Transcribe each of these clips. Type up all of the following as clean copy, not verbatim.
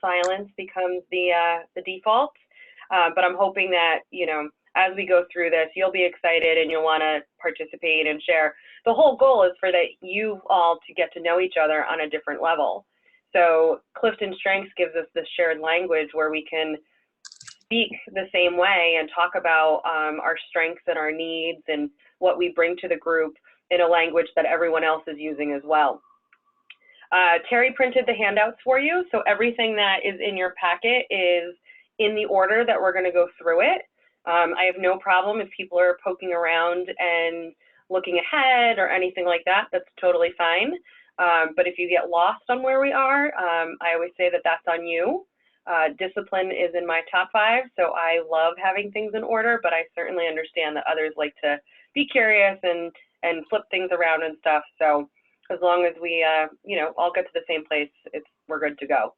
silence becomes the default. But I'm hoping that, as we go through this, you'll be excited and you'll want to participate and share. The whole goal is for you all to get to know each other on a different level. So CliftonStrengths gives us this shared language where we can speak the same way and talk about our strengths and our needs and what we bring to the group in a language that everyone else is using as well. Terry printed the handouts for you, so everything that is in your packet is in the order that we're going to go through it. I have no problem if people are poking around and looking ahead or anything like that. That's totally fine. But if you get lost on where we are, I always say that that's on you. Discipline is in my top 5, so I love having things in order, but I certainly understand that others like to be curious and flip things around and stuff. So as long as we, all get to the same place, we're good to go.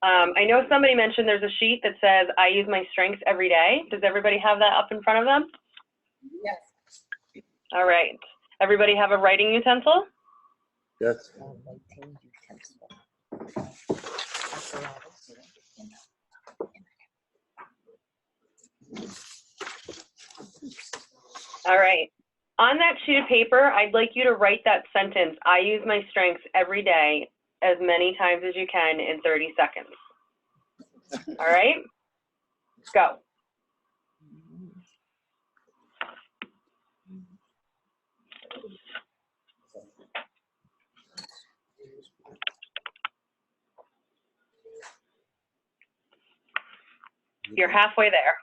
I know somebody mentioned there's a sheet that says, I use my strengths every day. Does everybody have that up in front of them? Yes. All right. Everybody have a writing utensil? Yes. All right. On that sheet of paper, I'd like you to write that sentence, I use my strengths every day, as many times as you can in 30 seconds. All right? Go. You're halfway there.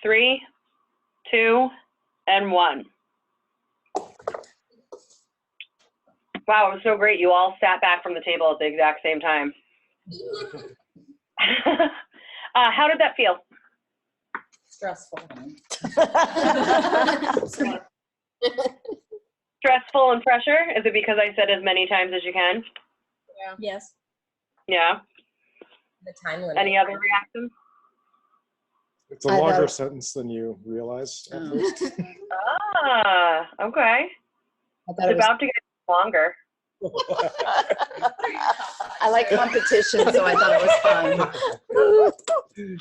Three, 2, and 1. Wow, it was so great. You all sat back from the table at the exact same time. How did that feel? Stressful. Stressful and pressure? Is it because I said as many times as you can? Yeah. Yes. Yeah. The time limit. Any other reactions? It's a longer sentence than you realize at first. Ah, okay. It's about to get longer. I like competition, so I thought it was fun.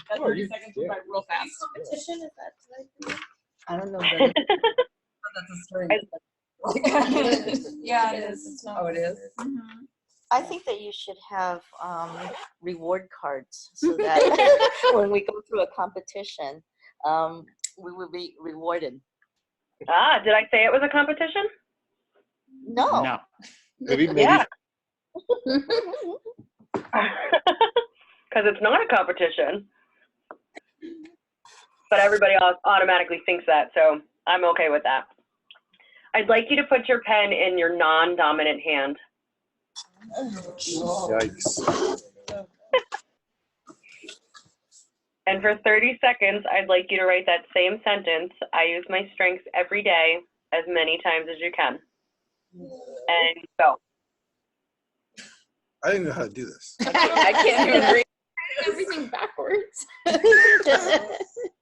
That 30 seconds went by real fast. Competition, is that I don't know. that's a story. Yeah, it is. It's not. Oh, it is? Mm-hmm. I think that you should have reward cards so that when we go through a competition, we will be rewarded. Ah, did I say it was a competition? No. No. Maybe. Yeah. Because it's not a competition. But everybody automatically thinks that, so I'm okay with that. I'd like you to put your pen in your non-dominant hand. Yikes. And for 30 seconds, I'd like you to write that same sentence, I use my strengths every day, as many times as you can. And go. I didn't know how to do this. I can't even read. Everything backwards.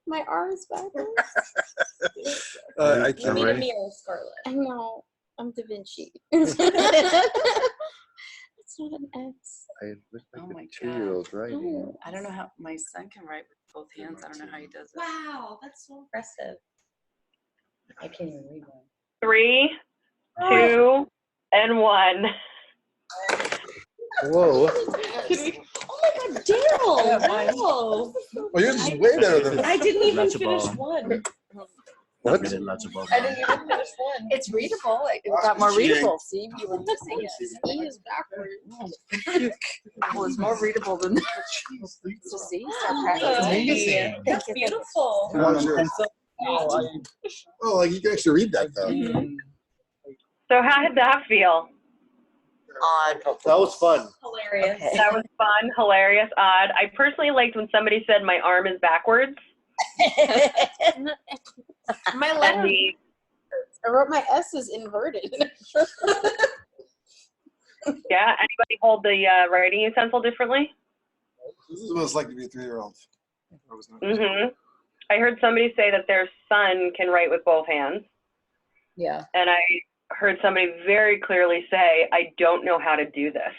My R is backwards. I You can't need a write. mirror, Scarlett. I know. I'm Da Vinci. It's not an X. I look like Oh my a 2-year-old writing. Oh. I don't know how my son can write with both hands. I don't know how he does it. Wow, that's so impressive. I can't even read one. 3, 2, and 1. Whoa. Oh my God, Daryl! Wow. Oh, yours is way better than I that. didn't even Lots of finish ball. one. What? Lots of ball. I didn't even finish one. It's readable. It got more readable. See, you were missing it. E is backwards. It was more readable than that. So see, start practicing. amazing. That's beautiful. Oh, like you can actually read that though. So how did that feel? Odd. That was fun. Hilarious. Okay. That was fun, hilarious, odd. I personally liked when somebody said my arm is backwards. My And letter. the, I wrote my S's inverted. yeah, anybody hold the writing utensil differently? This is what it's like to be a 3-year-old. That was not Mm-hmm. I heard somebody say that their son can write with both hands. Yeah. And I heard somebody very clearly say, I don't know how to do this.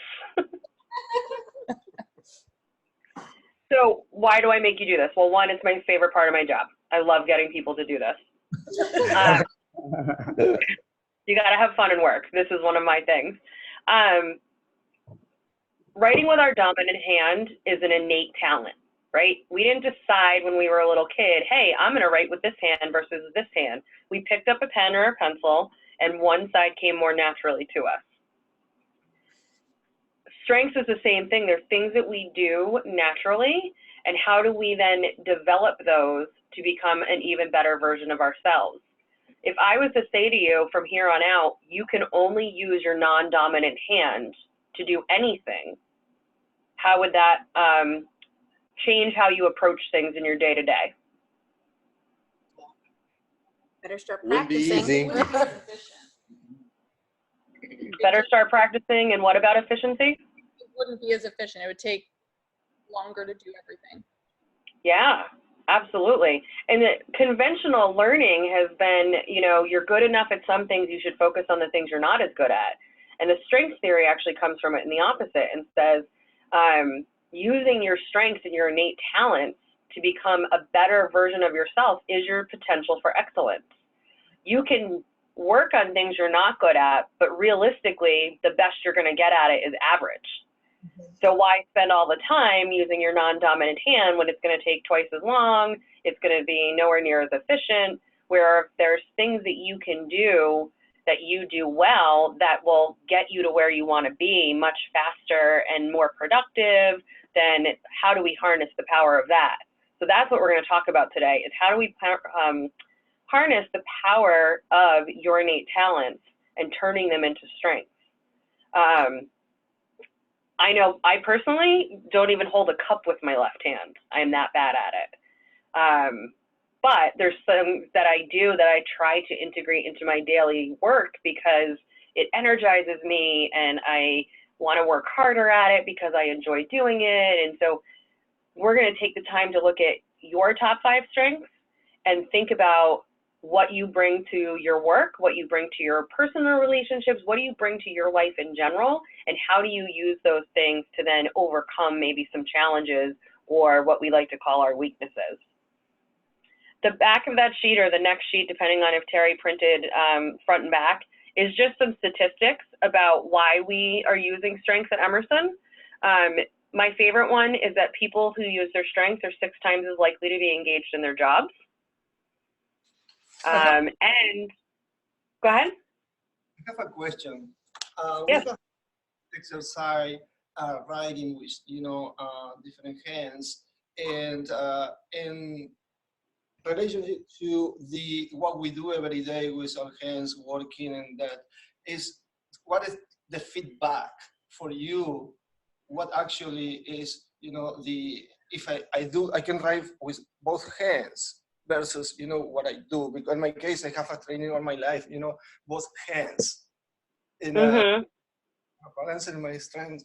So why do I make you do this? Well, one, it's my favorite part of my job. I love getting people to do this. You got to have fun and work. This is one of my things. Writing with our dominant hand is an innate talent, right? We didn't decide when we were a little kid, hey, I'm going to write with this hand versus this hand. We picked up a pen or a pencil, and one side came more naturally to us. Strengths is the same thing. There's things that we do naturally, and how do we then develop those to become an even better version of ourselves? If I was to say to you from here on out, you can only use your non-dominant hand to do anything, how would that change how you approach things in your day-to-day? Better start Wouldn't be practicing. easy. Better start practicing, and what about efficiency? It wouldn't be as efficient. It would take longer to do everything. Yeah, absolutely. And the conventional learning has been, you know, you're good enough at some things, you should focus on the things you're not as good at. And the strengths theory actually comes from it in the opposite and says, using your strengths and your innate talents to become a better version of yourself is your potential for excellence. You can work on things you're not good at, but realistically, the best you're going to get at it is average. So why spend all the time using your non-dominant hand when it's going to take twice as long, it's going to be nowhere near as efficient, where there's things that you can do that you do well that will get you to where you want to be much faster and more productive, then how do we harness the power of that? So that's what we're going to talk about today, is how do we harness the power of your innate talents and turning them into strengths. I know I personally don't even hold a cup with my left hand. I'm that bad at it. But there's some that I do that I try to integrate into my daily work because it energizes me and I want to work harder at it because I enjoy doing it. And so we're going to take the time to look at your top 5 strengths and think about what you bring to your work, what you bring to your personal relationships, what do you bring to your life in general, and how do you use those things to then overcome maybe some challenges or what we like to call our weaknesses. The back of that sheet, or the next sheet, depending on if Terry printed front and back, is just some statistics about why we are using strengths at Emerson. My favorite one is that people who use their strengths are 6 times as likely to be engaged in their jobs. And go ahead. I have a question. Yes. We have exercise writing with, different hands, and in relationship to what we do every day with our hands working, and that is, what is the feedback for you? What actually is, if I can write with both hands versus, what I do, because in my case, I have a training all my life, both hands. In balancing my strength,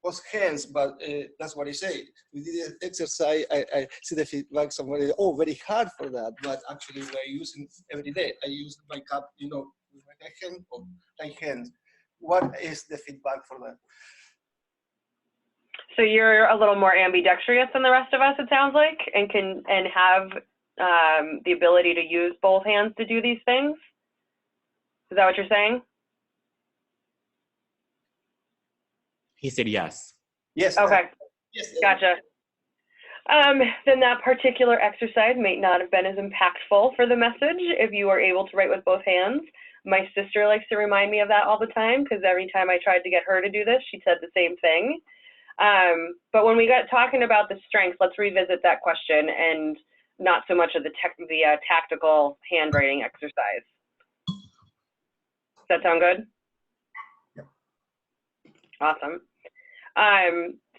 both hands, but that's what I say. We did an exercise, I see the feedback somewhere, very hard for that, but actually we're using every day. I use my cup, with my right hand or right hand. What is the feedback for that? So you're a little more ambidextrous than the rest of us, it sounds like, and have the ability to use both hands to do these things? Is that what you're saying? He said yes. Yes. Okay, Yes. gotcha. Then that particular exercise may not have been as impactful for the message if you were able to write with both hands. My sister likes to remind me of that all the time, because every time I tried to get her to do this, she said the same thing. But when we got talking about the strengths, let's revisit that question and not so much of the tactical handwriting exercise. Does that sound good? Yep. Awesome.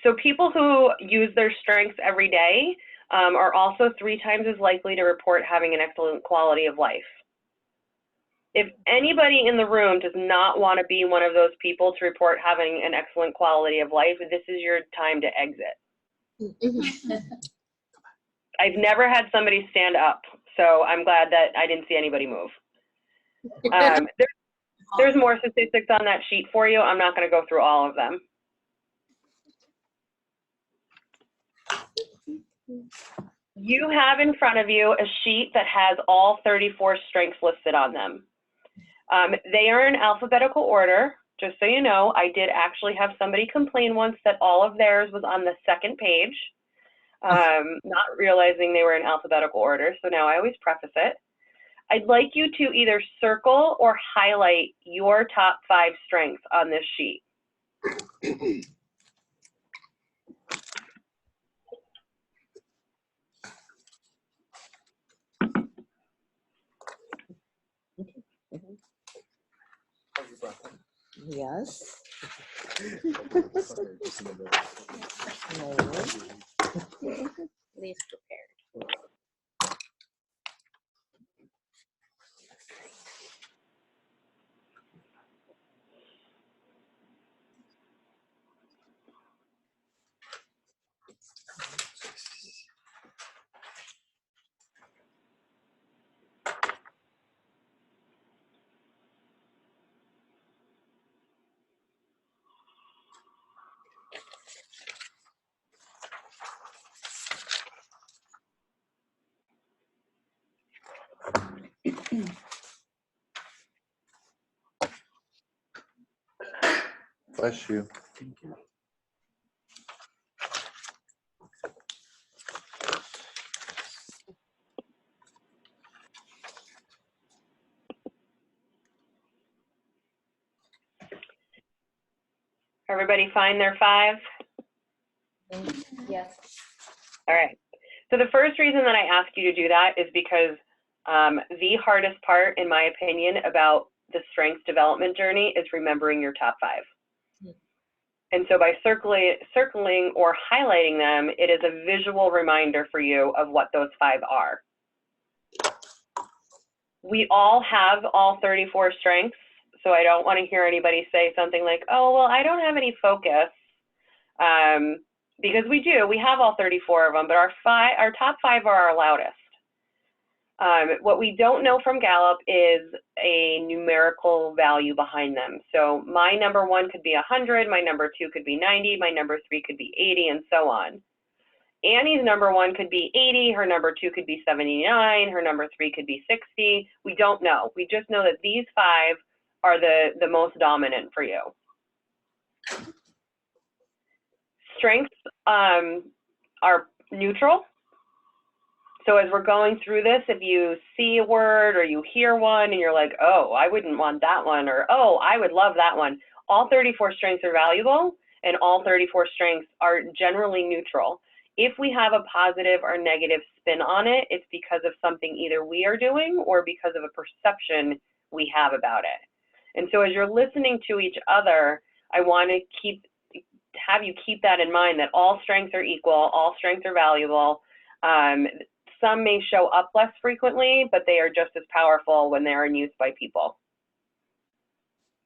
So people who use their strengths every day are also 3 times as likely to report having an excellent quality of life. If anybody in the room does not want to be one of those people to report having an excellent quality of life, this is your time to exit. I've never had somebody stand up, so I'm glad that I didn't see anybody move. There's more statistics on that sheet for you. I'm not going to go through all of them. You have in front of you a sheet that has all 34 strengths listed on them. They are in alphabetical order. Just so you know, I did actually have somebody complain once that all of theirs was on the second page, not realizing they were in alphabetical order. So now I always preface it. I'd like you to either circle or highlight your top 5 strengths on this sheet. Yes. Least prepared. Bless you. Everybody find their 5? Yes. All right. So the first reason that I ask you to do that is because the hardest part, in my opinion, about the strengths development journey is remembering your top 5. And so by circling or highlighting them, it is a visual reminder for you of what those 5 are. We all have all 34 strengths, so I don't want to hear anybody say something like, oh, well, I don't have any focus. Because we do, we have all 34 of them, but our top 5 are our loudest. What we don't know from Gallup is a numerical value behind them. So my number 1 could be 100, my number 2 could be 90, my number 3 could be 80, and so on. Annie's number 1 could be 80, her number 2 could be 79, her number 3 could be 60. We don't know. We just know that these 5 are the most dominant for you. Strengths are neutral. So as we're going through this, if you see a word or you hear one and you're like, oh, I wouldn't want that one, or oh, I would love that one, all 34 strengths are valuable, and all 34 strengths are generally neutral. If we have a positive or negative spin on it, it's because of something either we are doing or because of a perception we have about it. And so as you're listening to each other, I want to have you keep that in mind, that all strengths are equal, all strengths are valuable. Some may show up less frequently, but they are just as powerful when they are in use by people.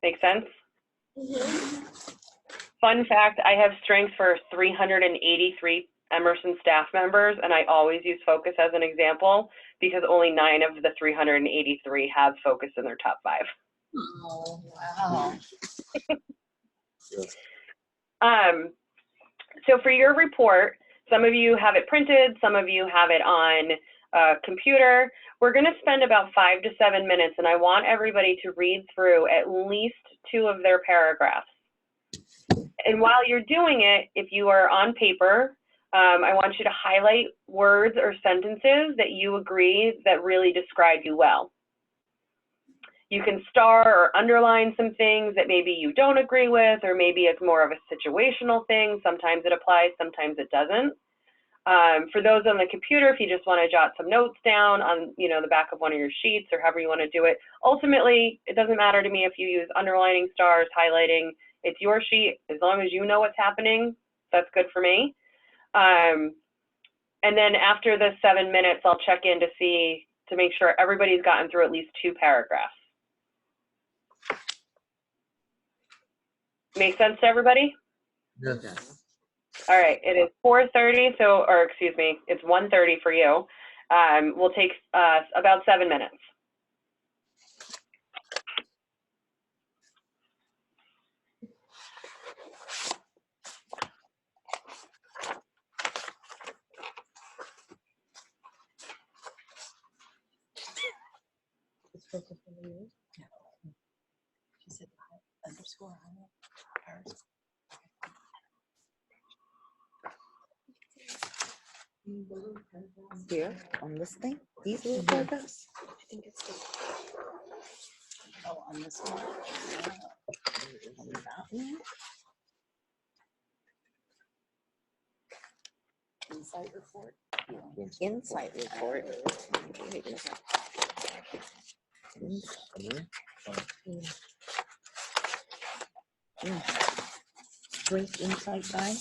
Make sense? Mm-hmm. Fun fact, I have strengths for 383 Emerson staff members, and I always use focus as an example because only 9 of the 383 have focus in their top 5. Oh, wow. So for your report, some of you have it printed, some of you have it on a computer. We're going to spend about 5 to 7 minutes, and I want everybody to read through at least 2 of their paragraphs. And while you're doing it, if you are on paper, I want you to highlight words or sentences that you agree that really describe you well. You can star or underline some things that maybe you don't agree with, or maybe it's more of a situational thing. Sometimes it applies, sometimes it doesn't. For those on the computer, if you just want to jot some notes down on, the back of one of your sheets or however you want to do it, ultimately, it doesn't matter to me if you use underlining, stars, highlighting. It's your sheet. As long as you know what's happening, that's good for me. And then after the 7 minutes, I'll check in to make sure everybody's gotten through at least 2 paragraphs. Make sense to everybody? Yes. All right, it is 4:30, so, or excuse me, it's 1:30 for you. We'll take about 7 minutes. She said underscore ours. Here, on this thing, these little paragraphs. I think it's the. Oh, on this one. On that one. Insight report. Insight report. Great insight guy.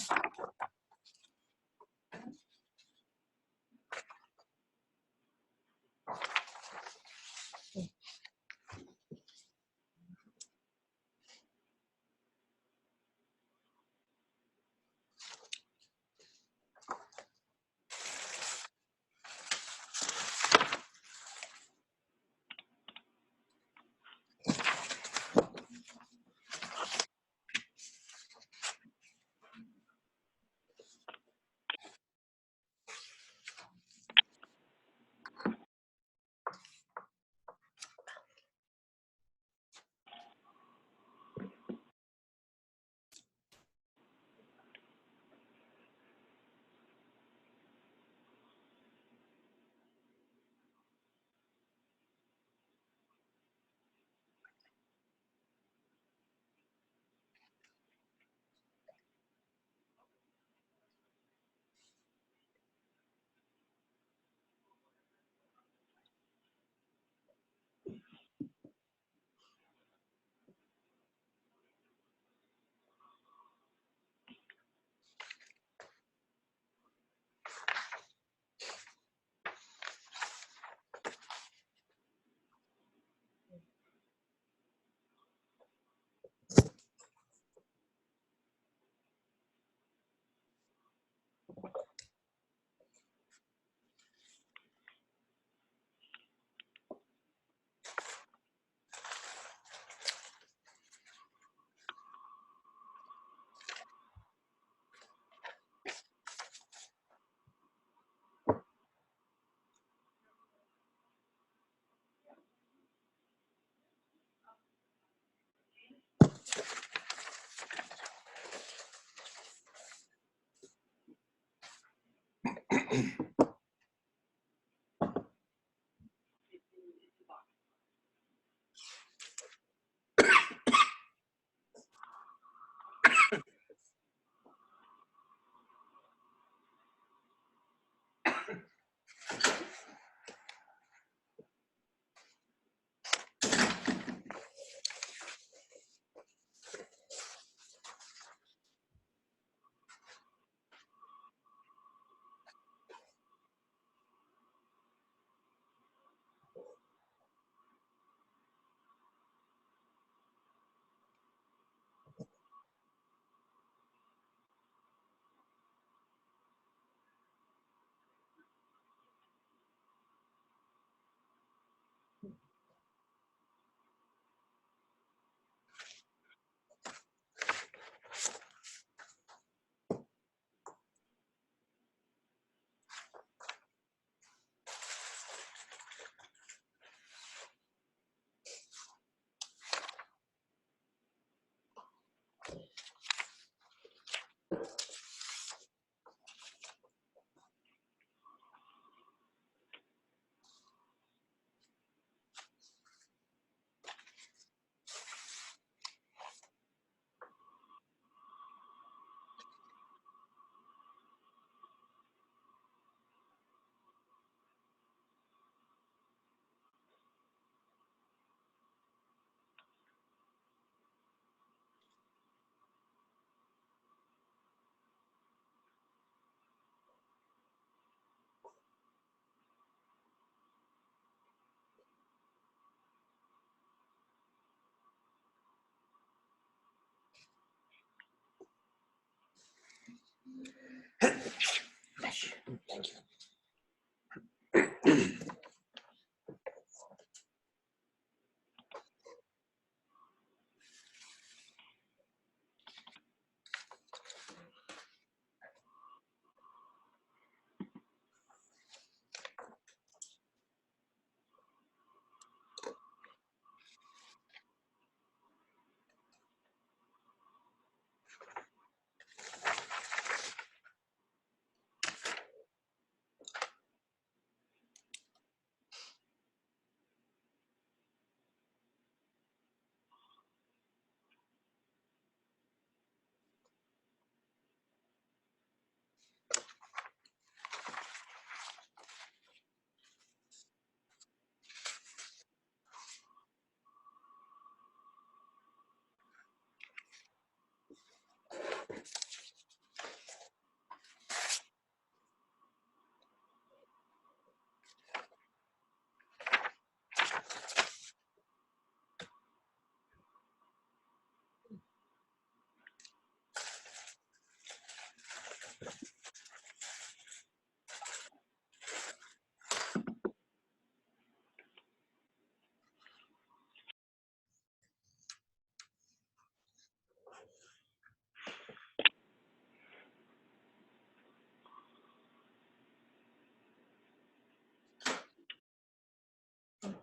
Thank you.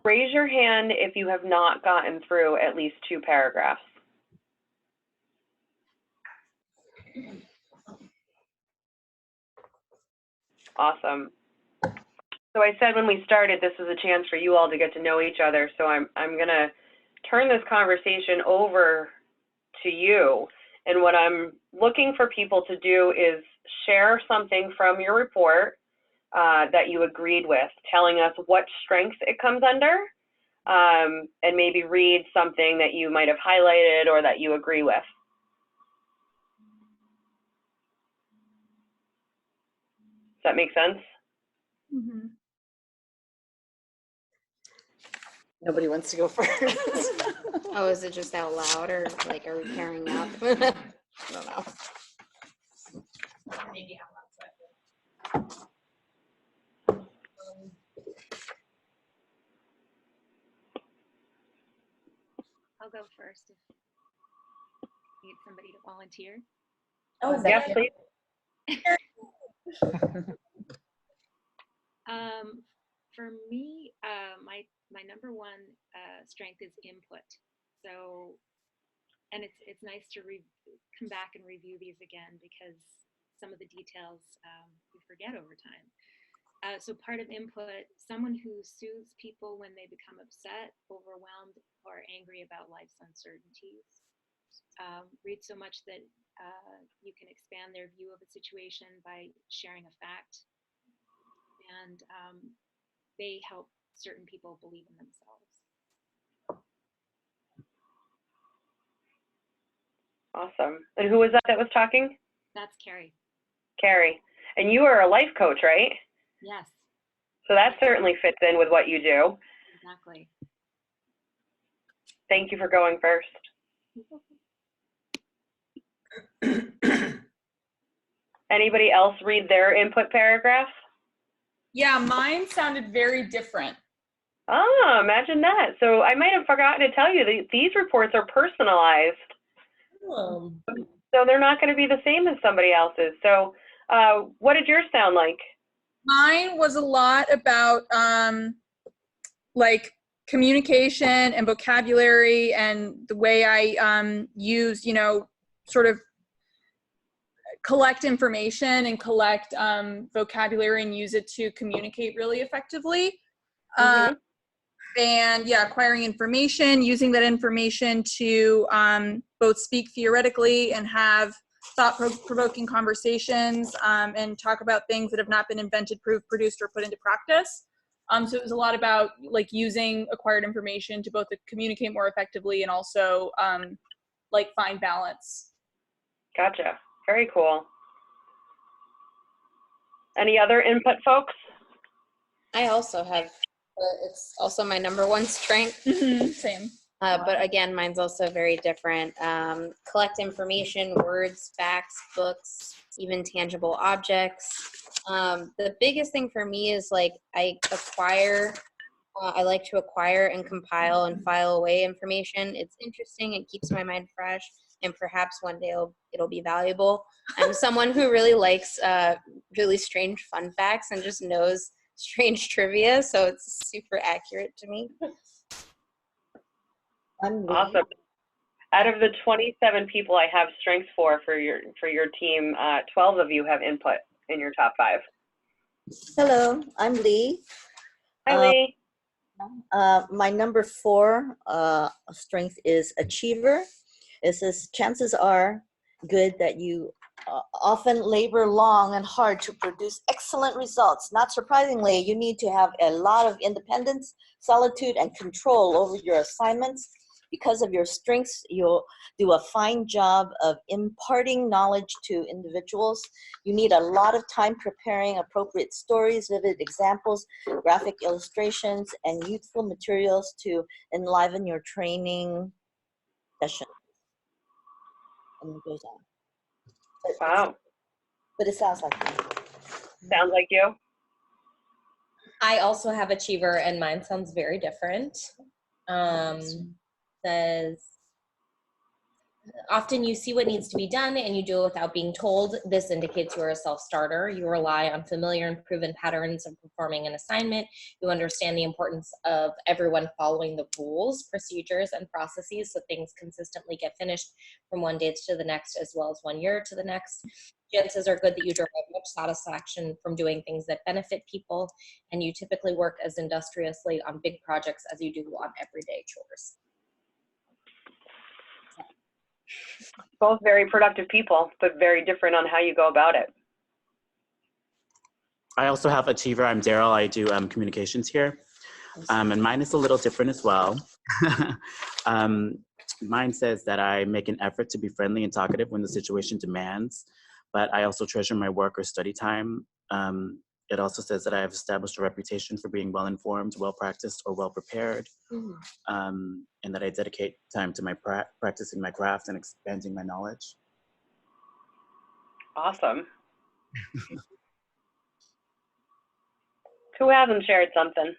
Raise your hand if you have not gotten through at least 2 paragraphs. Awesome. So I said when we started, this is a chance for you all to get to know each other. So I'm gonna turn this conversation over to you. And what I'm looking for people to do is share something from your report that you agreed with, telling us what strengths it comes under, and maybe read something that you might have highlighted or that you agree with. Does that make sense? Mm-hmm. Nobody wants to go first. Oh, is it just out loud or like are we pairing up? I don't know. Maybe out loud. I'll go first if you need somebody to volunteer. Oh, Yes, please. For me, my number one strength is input. So, and it's nice to come back and review these again because some of the details we forget over time. So part of input, someone who soothes people when they become upset, overwhelmed, or angry about life's uncertainties. Read so much that you can expand their view of a situation by sharing a fact. And they help certain people believe in themselves. Awesome. And who was that was talking? That's Carrie. Carrie. And you are a life coach, right? Yes. So that certainly fits in with what you do. Exactly. Thank you for going first. Anybody else read their input paragraph? Yeah, mine sounded very different. Ah, imagine that. So I might have forgotten to tell you that these reports are personalized. So they're not going to be the same as somebody else's. So what did yours sound like? Mine was a lot about like communication and vocabulary and the way I use, sort of collect information and collect vocabulary and use it to communicate really effectively. And yeah, acquiring information, using that information to both speak theoretically and have thought-provoking conversations and talk about things that have not been invented, proved, produced, or put into practice. So it was a lot about like using acquired information to both communicate more effectively and also like find balance. Gotcha. Very cool. Any other input, folks? I also have, it's also my number one strength. Same. But again, mine's also very different. Collect information, words, facts, books, even tangible objects. The biggest thing for me is like I like to acquire and compile and file away information. It's interesting. It keeps my mind fresh, and perhaps one day it'll be valuable. I'm someone who really likes really strange fun facts and just knows strange trivia, so it's super accurate to me. Awesome. Out of the 27 people I have strengths for your team, 12 of you have input in your top 5. Hello, I'm Lee. Hi, Lee. My number 4 strength is achiever. It says chances are good that you often labor long and hard to produce excellent results. Not surprisingly, you need to have a lot of independence, solitude, and control over your assignments. Because of your strengths, you'll do a fine job of imparting knowledge to individuals. You need a lot of time preparing appropriate stories, vivid examples, graphic illustrations, and youthful materials to enliven your training session. And it goes on. Wow. But it sounds like me. Sounds like you. I also have achiever, and mine sounds very different. Says, often you see what needs to be done and you do it without being told. This indicates you are a self-starter. You rely on familiar and proven patterns of performing an assignment. You understand the importance of everyone following the rules, procedures, and processes so things consistently get finished from one day to the next, as well as 1 year to the next. Chances are good that you derive much satisfaction from doing things that benefit people, and you typically work as industriously on big projects as you do on everyday chores. Both very productive people, but very different on how you go about it. I also have achiever. I'm Daryl. I do communications here. And mine is a little different as well. Mine says that I make an effort to be friendly and talkative when the situation demands, but I also treasure my work or study time. It also says that I have established a reputation for being well-informed, well-practiced, or well-prepared, and that I dedicate time to my practicing my craft and expanding my knowledge. Awesome. Who hasn't shared something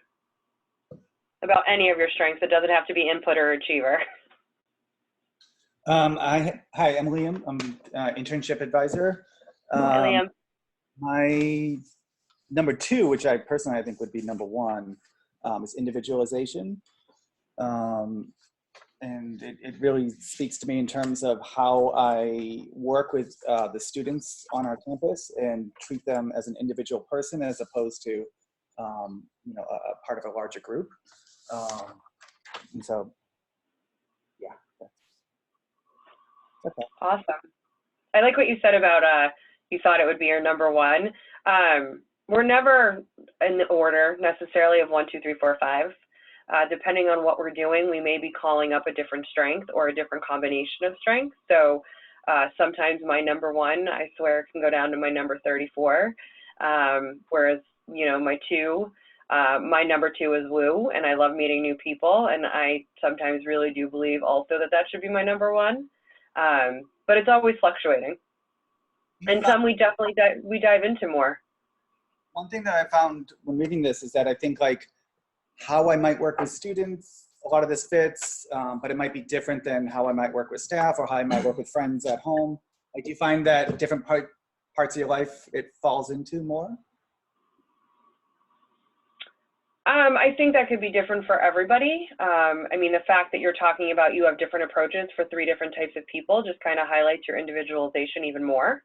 about any of your strengths? It doesn't have to be input or achiever. Hi, I'm Liam. I'm internship advisor. Hi, Liam. My number 2, which I personally think would be number 1, is individualization. And it really speaks to me in terms of how I work with the students on our campus and treat them as an individual person as opposed to, a part of a larger group. And so, yeah. Okay. Awesome. I like what you said about you thought it would be your number 1. We're never in the order necessarily of 1, 2, 3, 4, 5. Depending on what we're doing, we may be calling up a different strength or a different combination of strengths. So sometimes my number 1, I swear, can go down to my number 34. Whereas, my 2, my number 2 is woo, and I love meeting new people. And I sometimes really do believe also that should be my number 1. But it's always fluctuating. And some we definitely dive into more. One thing that I found when reading this is that I think like how I might work with students, a lot of this fits, but it might be different than how I might work with staff or how I might work with friends at home. Like, do you find that different parts of your life it falls into more? I think that could be different for everybody. I mean, the fact that you're talking about you have different approaches for 3 different types of people just kind of highlights your individualization even more.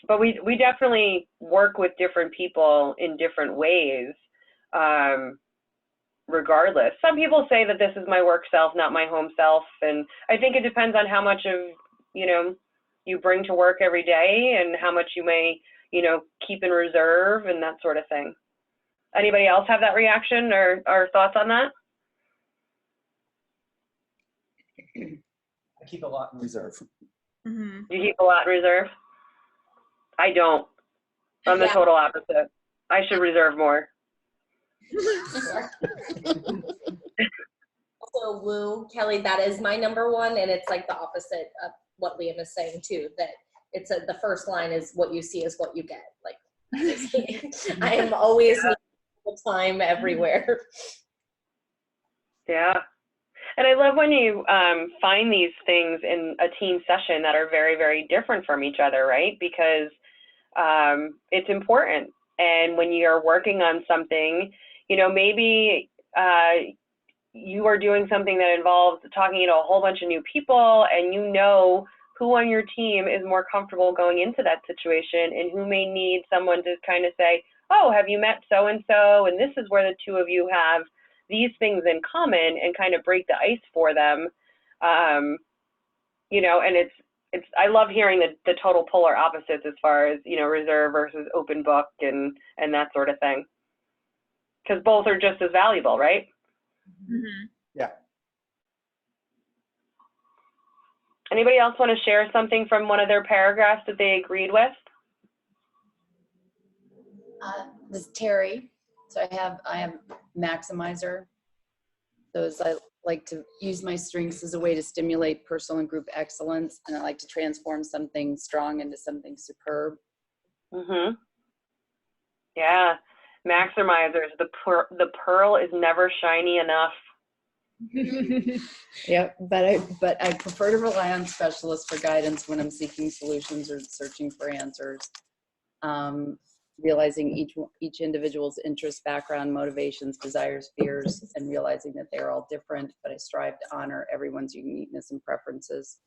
But we definitely work with different people in different ways, regardless. Some people say that this is my work self, not my home self. And I think it depends on how much of, you bring to work every day and how much you may, keep in reserve and that sort of thing. Anybody else have that reaction or thoughts on that? I keep a lot in reserve. Mm-hmm. You keep a lot in reserve? I don't. I'm the total opposite. I should reserve more. also woo, Kelly, that is my number one, and it's like the opposite of what Liam is saying too, that it's the first line is what you see is what you get. Like, I am always all the time, everywhere. Yeah. And I love when you find these things in a team session that are very, very different from each other, right? Because it's important. And when you're working on something, you know, maybe you are doing something that involves talking to a whole bunch of new people, and you know who on your team is more comfortable going into that situation and who may need someone to kind of say, oh, have you met so-and-so? And this is where the two of you have these things in common, and kind of break the ice for them. You know, and it's I love hearing the total polar opposites as far as, you know, reserve versus open book and that sort of thing. Because both are just as valuable, right? Mm-hmm. Yeah. Anybody else want to share something from one of their paragraphs that they agreed with? This is Terry. So I have maximizer. Those I like to use my strengths as a way to stimulate personal and group excellence, and I like to transform something strong into something superb. Mm-hmm. Yeah, maximizers. The pearl is never shiny enough. Yeah, but I prefer to rely on specialists for guidance when I'm seeking solutions or searching for answers. Realizing each individual's interests, background, motivations, desires, fears, and realizing that they're all different, but I strive to honor everyone's uniqueness and preferences.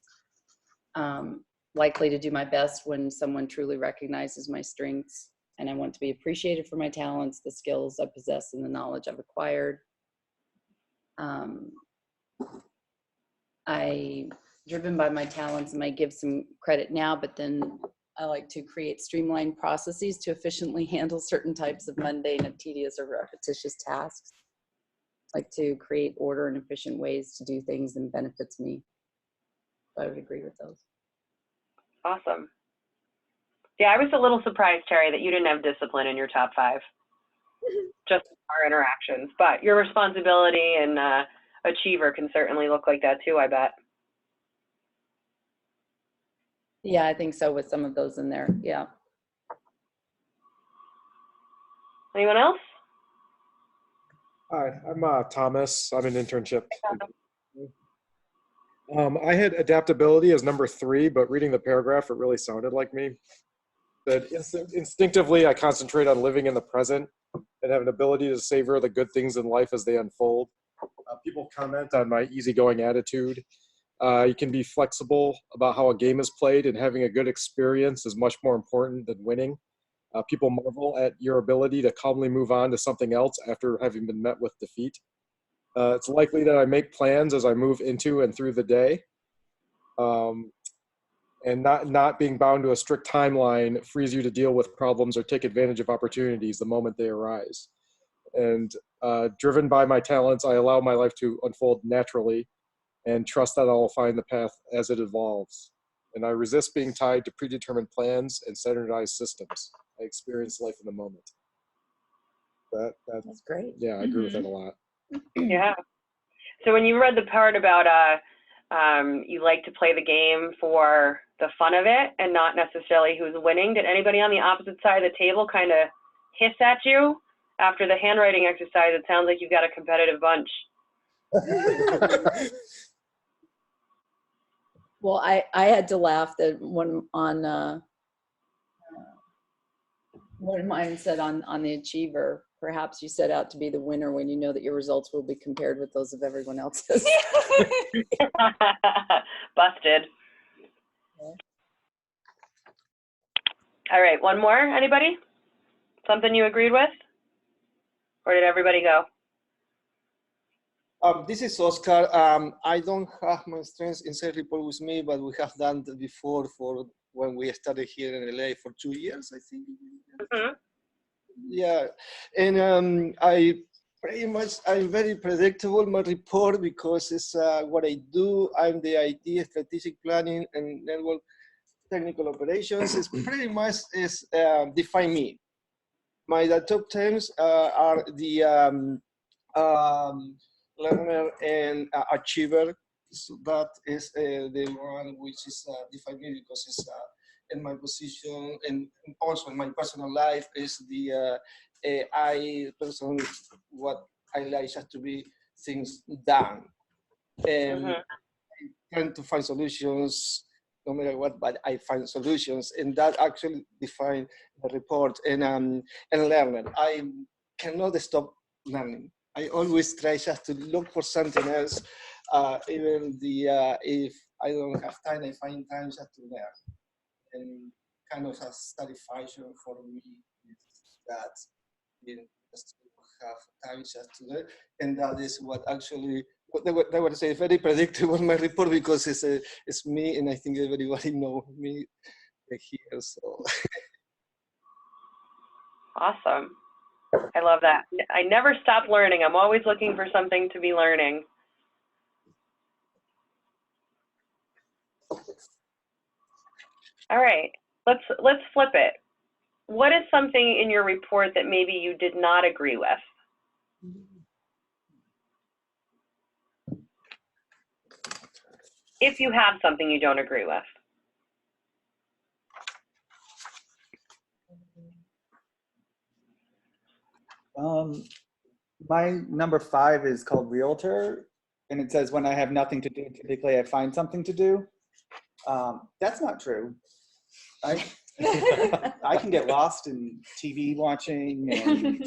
Likely to do my best when someone truly recognizes my strengths, and I want to be appreciated for my talents, the skills I possess, and the knowledge I've acquired. I'm driven by my talents and might give some credit now, but then I like to create streamlined processes to efficiently handle certain types of mundane and tedious or repetitious tasks. I like to create order and efficient ways to do things and benefits me. So I would agree with those. Awesome. Yeah, I was a little surprised, Terry, that you didn't have discipline in your top 5. Just our interactions, but your responsibility and achiever can certainly look like that too, I bet. Yeah, I think so, with some of those in there. Yeah. Anyone else? Hi, I'm Thomas. I'm an internship. I had adaptability as number 3, but reading the paragraph, it really sounded like me. That instinctively, I concentrate on living in the present and have an ability to savor the good things in life as they unfold. People comment on my easygoing attitude. You can be flexible about how a game is played, and having a good experience is much more important than winning. People marvel at your ability to calmly move on to something else after having been met with defeat. It's likely that I make plans as I move into and through the day. And not being bound to a strict timeline frees you to deal with problems or take advantage of opportunities the moment they arise. And driven by my talents, I allow my life to unfold naturally and trust that I will find the path as it evolves. And I resist being tied to predetermined plans and standardized systems. I experience life in the moment. That's great. Yeah, I agree with that a lot. Yeah. So when you read the part about you like to play the game for the fun of it and not necessarily who's winning, did anybody on the opposite side of the table kind of hiss at you? After the handwriting exercise, it sounds like you've got a competitive bunch. Well, I had to laugh that one of mine said on the achiever, perhaps you set out to be the winner when you know that your results will be compared with those of everyone else's. Busted. All right, one more, anybody? Something you agreed with? Or did everybody go? This is Oscar. I don't have my strengths in self report with me, but we have done that before for when we started here in LA for 2 years, I think. Mm-hmm. Yeah, and I'm very predictable in my report because it's what I do. I'm the IT, strategic planning, and network technical operations. It's pretty much define me. My top terms are the learner and achiever. So that is the one which is defined me because it's in my position and also in my personal life is the I personally what I like just to be things done and trying to find solutions no matter what, but I find solutions, and that actually define the report and learning. I cannot stop learning. I always try just to look for something else, even if I don't have time, I find time just to learn, and kind of a satisfaction for me is that just to have time just to learn, and that is what actually they would say very predictable in my report because it's me, and I think everybody knows me here. So Awesome. I love that. I never stop learning. I'm always looking for something to be learning. All right, let's flip it. What is something in your report that maybe you did not agree with? If you have something you don't agree with. My number 5 is called Realtor, and it says when I have nothing to do, typically I find something to do. That's not true. I can get lost in TV watching and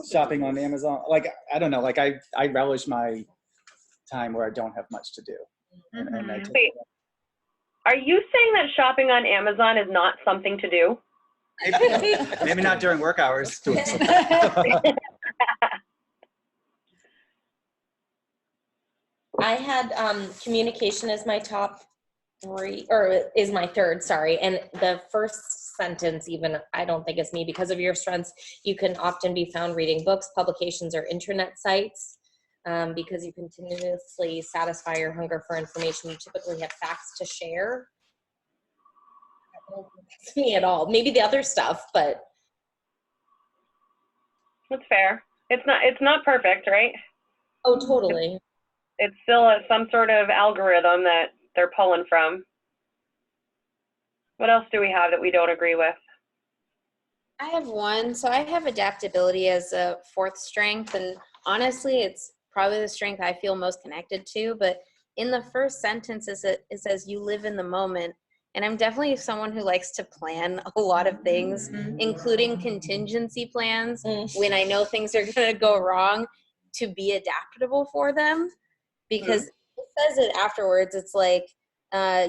shopping on Amazon. Like, I don't know, like I relish my time where I don't have much to do. And I take Wait, are you saying that shopping on Amazon is not something to do? maybe not during work hours. I had communication as my top 3, or is my 3rd, sorry. And the first sentence, even, I don't think it's me. Because of your strengths, you can often be found reading books, publications, or internet sites. Because you continuously satisfy your hunger for information, you typically have facts to share. I don't think that's me at all. Maybe the other stuff, but That's fair. It's not perfect, right? oh, totally. It's still some sort of algorithm that they're pulling from. What else do we have that we don't agree with? I have one. So I have adaptability as a 4th strength, and honestly, it's probably the strength I feel most connected to. But in the first sentence, it says you live in the moment. And I'm definitely someone who likes to plan a lot of things, including contingency plans when I know things are going to go wrong, to be adaptable for them. Because it says it afterwards, it's like,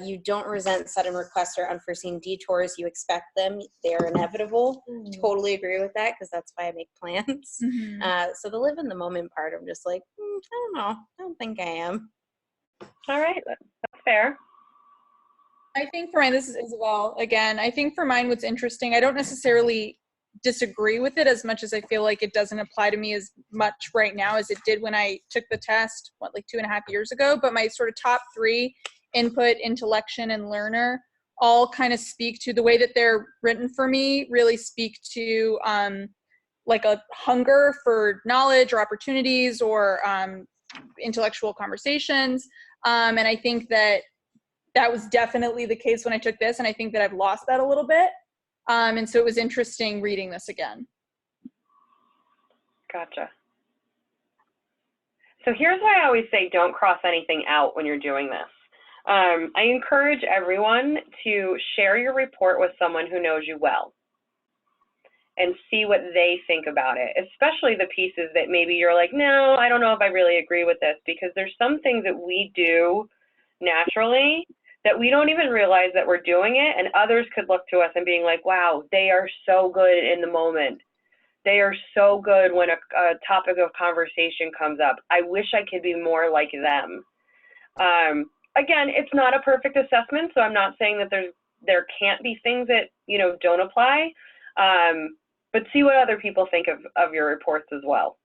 you don't resent sudden requests or unforeseen detours. You expect them. They're inevitable. Totally agree with that, because that's why I make plans. So the live in the moment part, I'm just like, I don't know. I don't think I am. All right, that's fair. I think for mine, this is Isabel again. I think for mine, what's interesting, I don't necessarily disagree with it as much as I feel like it doesn't apply to me as much right now as it did when I took the test, like 2.5 years ago. But my sort of top 3, input, intellection, and learner, all kind of speak to the way that they're written for me, really speak to like a hunger for knowledge or opportunities or intellectual conversations. And I think that was definitely the case when I took this, and I think that I've lost that a little bit. And so it was interesting reading this again. Gotcha. So here's why I always say don't cross anything out when you're doing this. I encourage everyone to share your report with someone who knows you well and see what they think about it, especially the pieces that maybe you're like, no, I don't know if I really agree with this, because there's some things that we do naturally that we don't even realize that we're doing it, and others could look to us and being like, wow, they are so good in the moment. They are so good when a topic of conversation comes up. I wish I could be more like them. Again, it's not a perfect assessment, so I'm not saying that there can't be things that, don't apply, but see what other people think of your reports as well.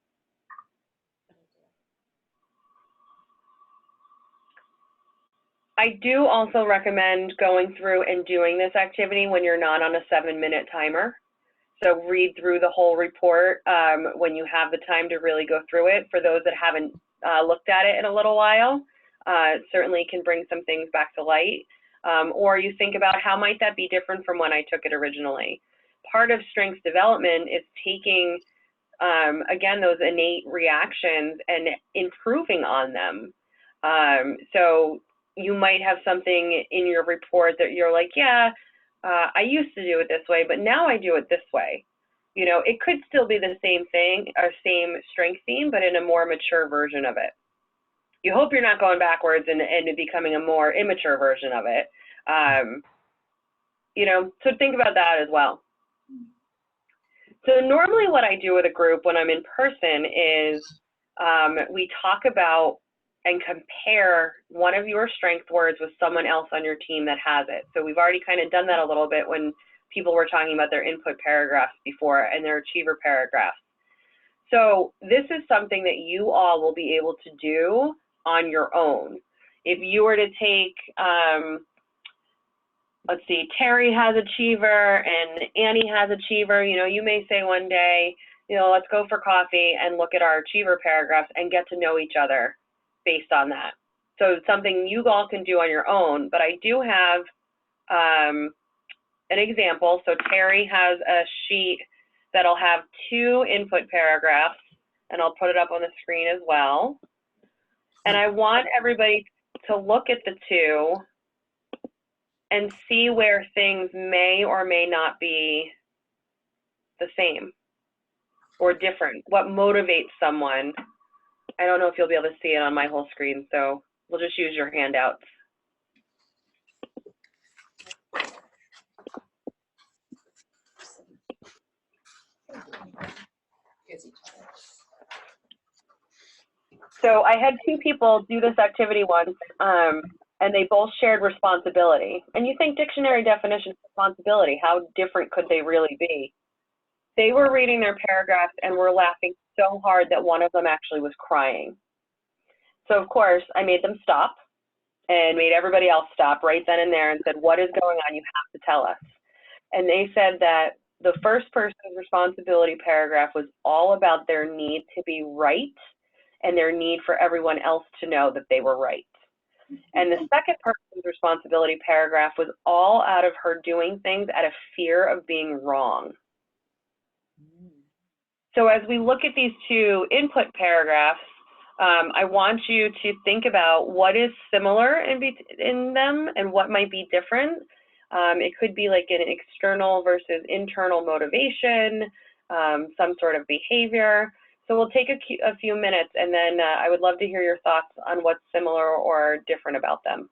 I do also recommend going through and doing this activity when you're not on a 7-minute timer. So read through the whole report when you have the time to really go through it. For those that haven't looked at it in a little while, it certainly can bring some things back to light. Or you think about how might that be different from when I took it originally. Part of strengths development is taking, again, those innate reactions and improving on them. So you might have something in your report that you're like, yeah, I used to do it this way, but now I do it this way. You know, it could still be the same thing or same strength theme, but in a more mature version of it. You hope you're not going backwards and becoming a more immature version of it. You know, so think about that as well. So normally what I do with a group when I'm in person is we talk about and compare one of your strength words with someone else on your team that has it. So we've already kind of done that a little bit when people were talking about their input paragraphs before and their achiever paragraphs. So this is something that you all will be able to do on your own. If you were to take, let's see, Terry has achiever and Annie has achiever, you know, you may say one day, you know, let's go for coffee and look at our achiever paragraphs and get to know each other based on that. So it's something you all can do on your own, but I do have an example. So Terry has a sheet that'll have 2 input paragraphs, and I'll put it up on the screen as well. And I want everybody to look at the 2 and see where things may or may not be the same or different. What motivates someone. I don't know if you'll be able to see it on my whole screen, so we'll just use your handouts. So I had 2 people do this activity once, and they both shared responsibility. And you think dictionary definition of responsibility, how different could they really be? They were reading their paragraphs and were laughing so hard that one of them actually was crying. So of course, I made them stop and made everybody else stop right then and there and said, what is going on? You have to tell us. And they said that the first person's responsibility paragraph was all about their need to be right and their need for everyone else to know that they were right. And the second person's responsibility paragraph was all out of her doing things out of fear of being wrong. So as we look at these 2 input paragraphs, I want you to think about what is similar in them and what might be different. It could be like an external versus internal motivation, some sort of behavior. So we'll take a few minutes, and then I would love to hear your thoughts on what's similar or different about them.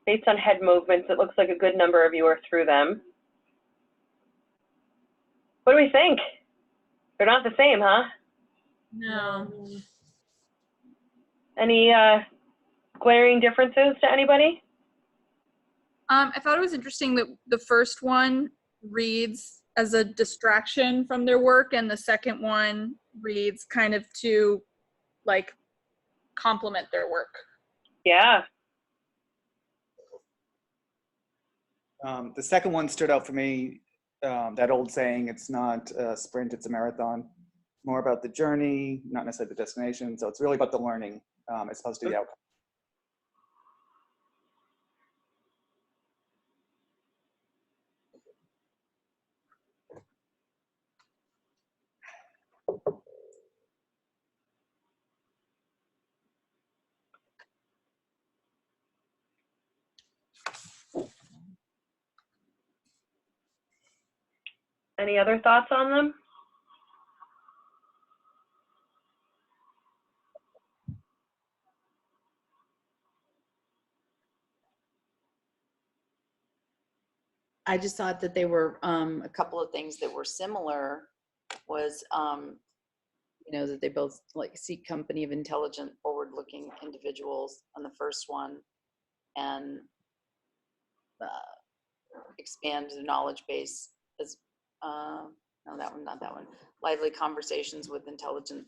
Based on head movements, it looks like a good number of you are through them. What do we think? They're not the same, huh? No. Any glaring differences to anybody? I thought it was interesting that the first one reads as a distraction from their work, and the second one reads kind of to like complement their work. Yeah. The second one stood out for me. That old saying, it's not a sprint, it's a marathon. More about the journey, not necessarily the destination. So it's really about the learning as opposed to the outcome. Any other thoughts on them? I just thought that they were a couple of things that were similar was, you know, that they both like seek company of intelligent, forward-looking individuals on the first one, and expand the knowledge base as, no, that one, not that one. Lively conversations with intelligent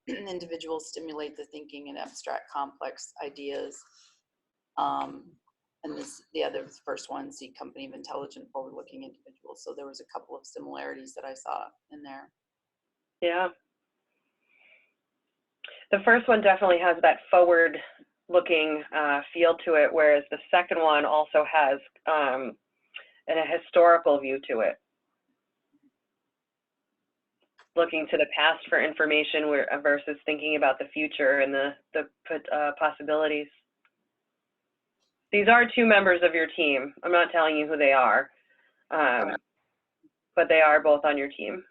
individuals stimulate the thinking and abstract complex ideas. And the other first one, seek company of intelligent, forward-looking individuals. So there was a couple of similarities that I saw in there. Yeah. The first one definitely has that forward-looking feel to it, whereas the second one also has a historical view to it. Looking to the past for information versus thinking about the future and the possibilities. These are two members of your team. I'm not telling you who they are, but they are both on your team.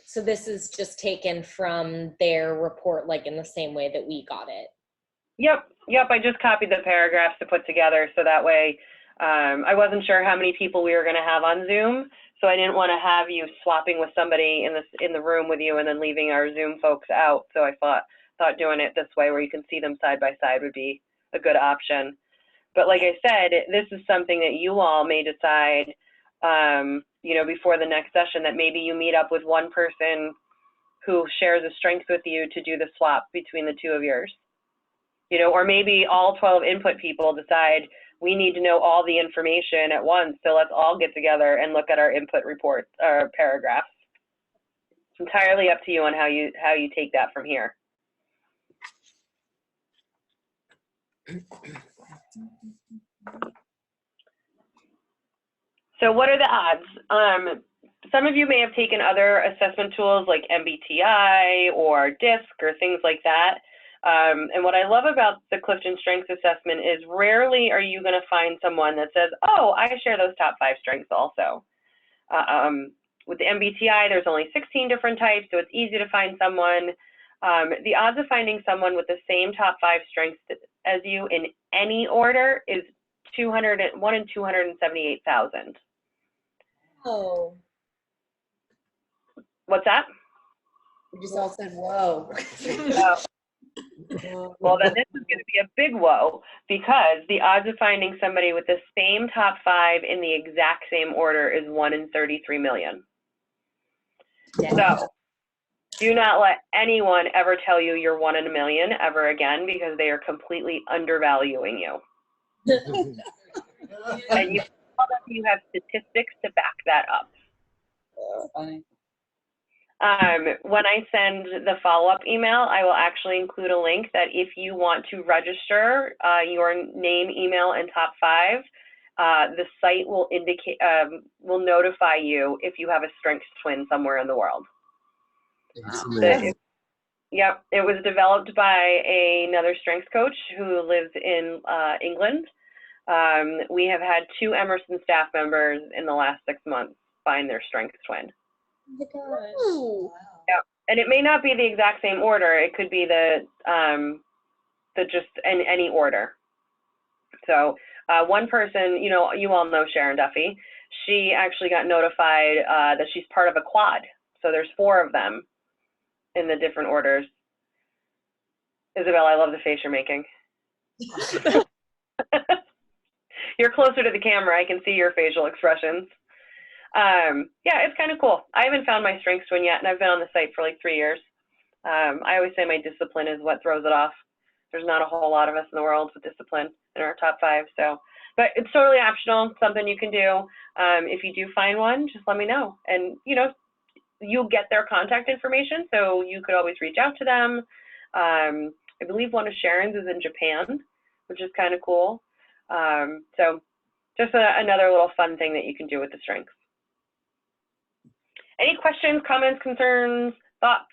So this is just taken from their report, like in the same way that we got it. Yep. I just copied the paragraphs to put together, so that way I wasn't sure how many people we were going to have on Zoom, so I didn't want to have you swapping with somebody in the room with you and then leaving our Zoom folks out. So I thought doing it this way, where you can see them side by side, would be a good option. But like I said, this is something that you all may decide, you know, before the next session, that maybe you meet up with one person who shares a strength with you to do the swap between the two of yours. You know, or maybe all 12 input people decide we need to know all the information at once, so let's all get together and look at our input reports or paragraphs. It's entirely up to you on how you take that from here. So what are the odds? Some of you may have taken other assessment tools like MBTI or DISC or things like that. And what I love about the CliftonStrengths assessment is rarely are you going to find someone that says, oh, I share those top 5 strengths also. With the MBTI, there's only 16 different types, so it's easy to find someone. The odds of finding someone with the same top 5 strengths as you in any order is 1 in 278,000. Oh. What's that? We just all said, whoa. Well, then this is going to be a big whoa, because the odds of finding somebody with the same top 5 in the exact same order is 1 in 33 million. Yeah. So do not let anyone ever tell you you're 1 in a million ever again, because they are completely undervaluing you. And you have statistics to back that up. Funny. When I send the follow-up email, I will actually include a link that if you want to register your name, email, and top 5, the site will will notify you if you have a strengths twin somewhere in the world. Yep, it was developed by another strengths coach who lives in England. We have had 2 Emerson staff members in the last 6 months find their strengths twin. Oh my gosh. Ooh. Yeah, and it may not be the exact same order. It could be the just in any order. So one person, you know, you all know Sharon Duffy. She actually got notified that she's part of a quad. So there's 4 of them in the different orders. Isabel, I love the face you're making. You're closer to the camera. I can see your facial expressions. Yeah, it's kind of cool. I haven't found my strengths twin yet, and I've been on the site for like 3 years. I always say my discipline is what throws it off. There's not a whole lot of us in the world with discipline in our top 5. So, but it's totally optional, something you can do. If you do find one, just let me know. And, you know, you'll get their contact information, so you could always reach out to them. I believe one of Sharon's is in Japan, which is kind of cool. So just another little fun thing that you can do with the strengths. Any questions, comments, concerns, thoughts,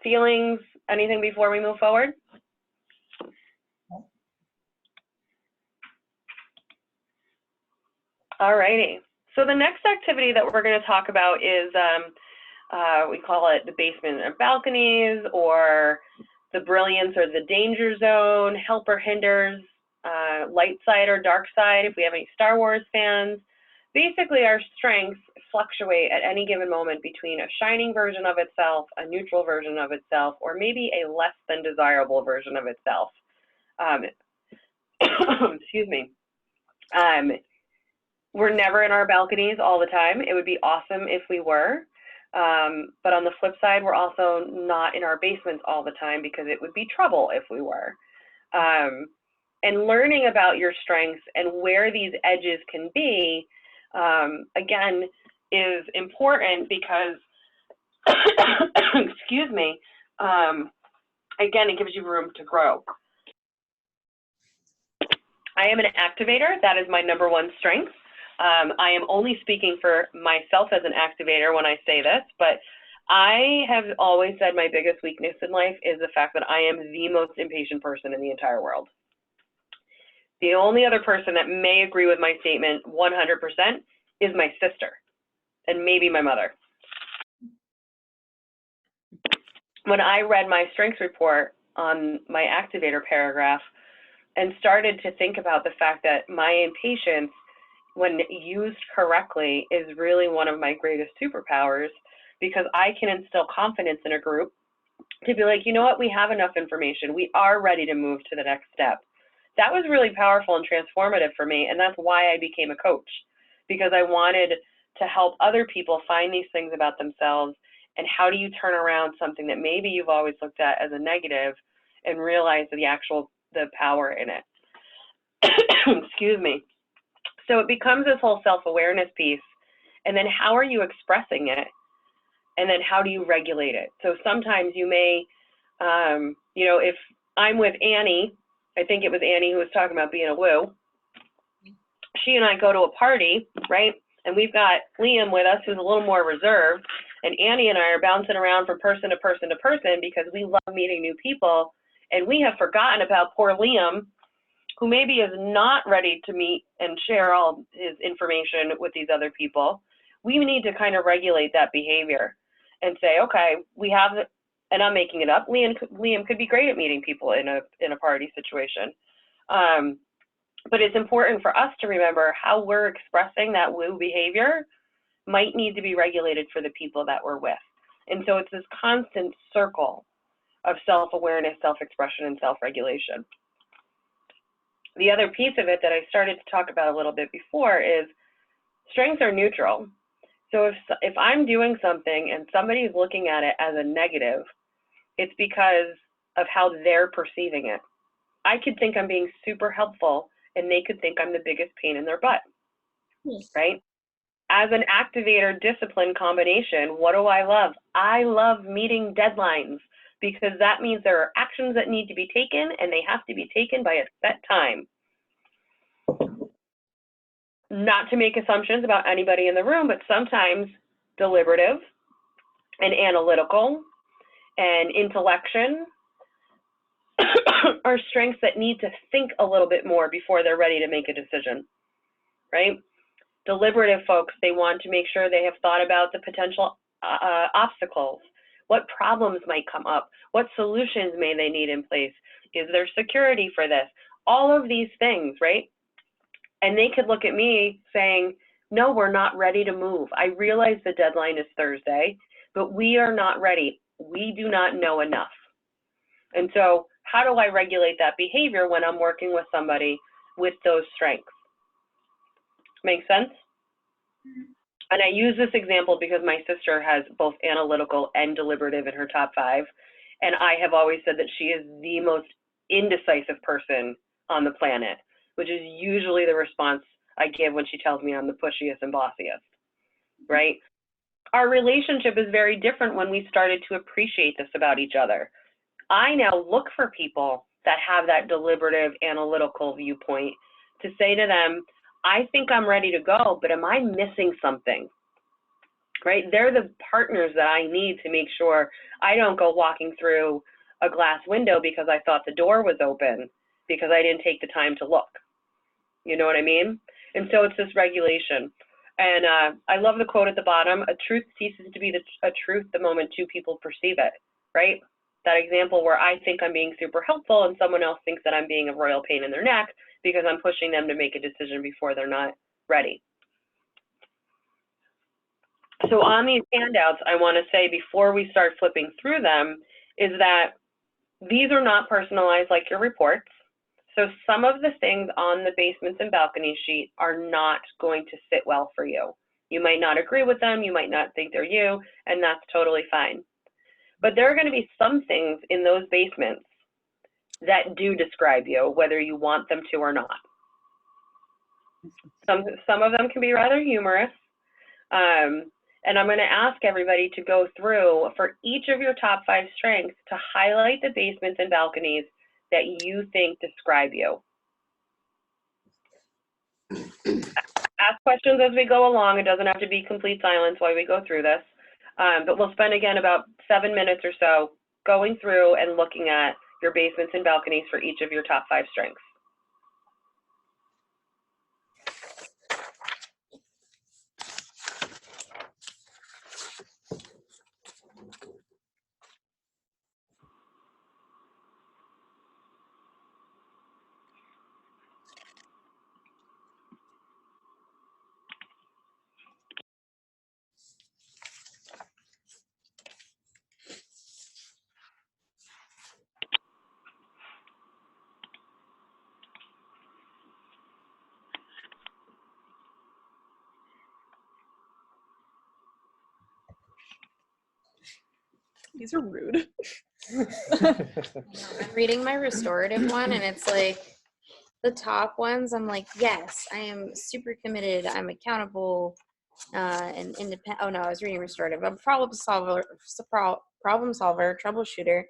feelings, anything before we move forward? All righty. So the next activity that we're going to talk about is, we call it the basement and balconies, or the brilliance or the danger zone, help or hinders, light side or dark side, if we have any Star Wars fans. Basically, our strengths fluctuate at any given moment between a shining version of itself, a neutral version of itself, or maybe a less than desirable version of itself. Excuse me. We're never in our balconies all the time. It would be awesome if we were. But on the flip side, we're also not in our basements all the time, because it would be trouble if we were. And learning about your strengths and where these edges can be, again, is important because, excuse me, again, it gives you room to grow. I am an activator. That is my #1 strength. I am only speaking for myself as an activator when I say this, but I have always said my biggest weakness in life is the fact that I am the most impatient person in the entire world. The only other person that may agree with my statement 100% is my sister, and maybe my mother. When I read my strengths report on my activator paragraph and started to think about the fact that my impatience, when used correctly, is really one of my greatest superpowers, because I can instill confidence in a group to be like, you know what, we have enough information. We are ready to move to the next step. That was really powerful and transformative for me, and that's why I became a coach, because I wanted to help other people find these things about themselves, and how do you turn around something that maybe you've always looked at as a negative and realize the power in it. Excuse me. So it becomes this whole self-awareness piece, and then how are you expressing it, and then how do you regulate it? So sometimes you may, you know, if I'm with Annie, I think it was Annie who was talking about being a woo. She and I go to a party, right? And we've got Liam with us, who's a little more reserved, and Annie and I are bouncing around from person to person to person because we love meeting new people, and we have forgotten about poor Liam, who maybe is not ready to meet and share all his information with these other people. We need to kind of regulate that behavior and say, okay, we have, and I'm making it up, Liam could be great at meeting people in a party situation. But it's important for us to remember how we're expressing that woo behavior might need to be regulated for the people that we're with. And so it's this constant circle of self-awareness, self-expression, and self-regulation. The other piece of it that I started to talk about a little bit before is strengths are neutral. So if I'm doing something and somebody's looking at it as a negative, it's because of how they're perceiving it. I could think I'm being super helpful, and they could think I'm the biggest pain in their butt, right? As an activator discipline combination, what do I love? I love meeting deadlines, because that means there are actions that need to be taken, and they have to be taken by a set time. Not to make assumptions about anybody in the room, but sometimes deliberative and analytical and intellection are strengths that need to think a little bit more before they're ready to make a decision, right? Deliberative folks, they want to make sure they have thought about the potential obstacles. What problems might come up? What solutions may they need in place? Is there security for this? All of these things, right? And they could look at me saying, no, we're not ready to move. I realize the deadline is Thursday, but we are not ready. We do not know enough. And so how do I regulate that behavior when I'm working with somebody with those strengths? Make sense? And I use this example because my sister has both analytical and deliberative in her top 5. And I have always said that she is the most indecisive person on the planet, which is usually the response I give when she tells me I'm the pushiest and bossiest, right? Our relationship is very different when we started to appreciate this about each other. I now look for people that have that deliberative, analytical viewpoint to say to them, I think I'm ready to go, but am I missing something? Right? They're the partners that I need to make sure I don't go walking through a glass window because I thought the door was open because I didn't take the time to look. You know what I mean? And so it's this regulation. And I love the quote at the bottom, a truth ceases to be a truth the moment two people perceive it, right? That example where I think I'm being super helpful and someone else thinks that I'm being a royal pain in their neck because I'm pushing them to make a decision before they're not ready. So on these handouts, I want to say before we start flipping through them is that these are not personalized like your reports. So some of the things on the basements and balcony sheet are not going to sit well for you. You might not agree with them, you might not think they're you, and that's totally fine. But there are going to be some things in those basements that do describe you, whether you want them to or not. Some of them can be rather humorous. And I'm going to ask everybody to go through for each of your top 5 strengths to highlight the basements and balconies that you think describe you. Ask questions as we go along. It doesn't have to be complete silence while we go through this. But we'll spend again about 7 minutes or so going through and looking at your basements and balconies for each of your top 5 strengths. These are rude. I'm reading my restorative one, and it's like the top ones. I'm like, yes, I am super committed. I'm accountable and independent. Oh no, I was reading restorative. I'm a problem solver, troubleshooter.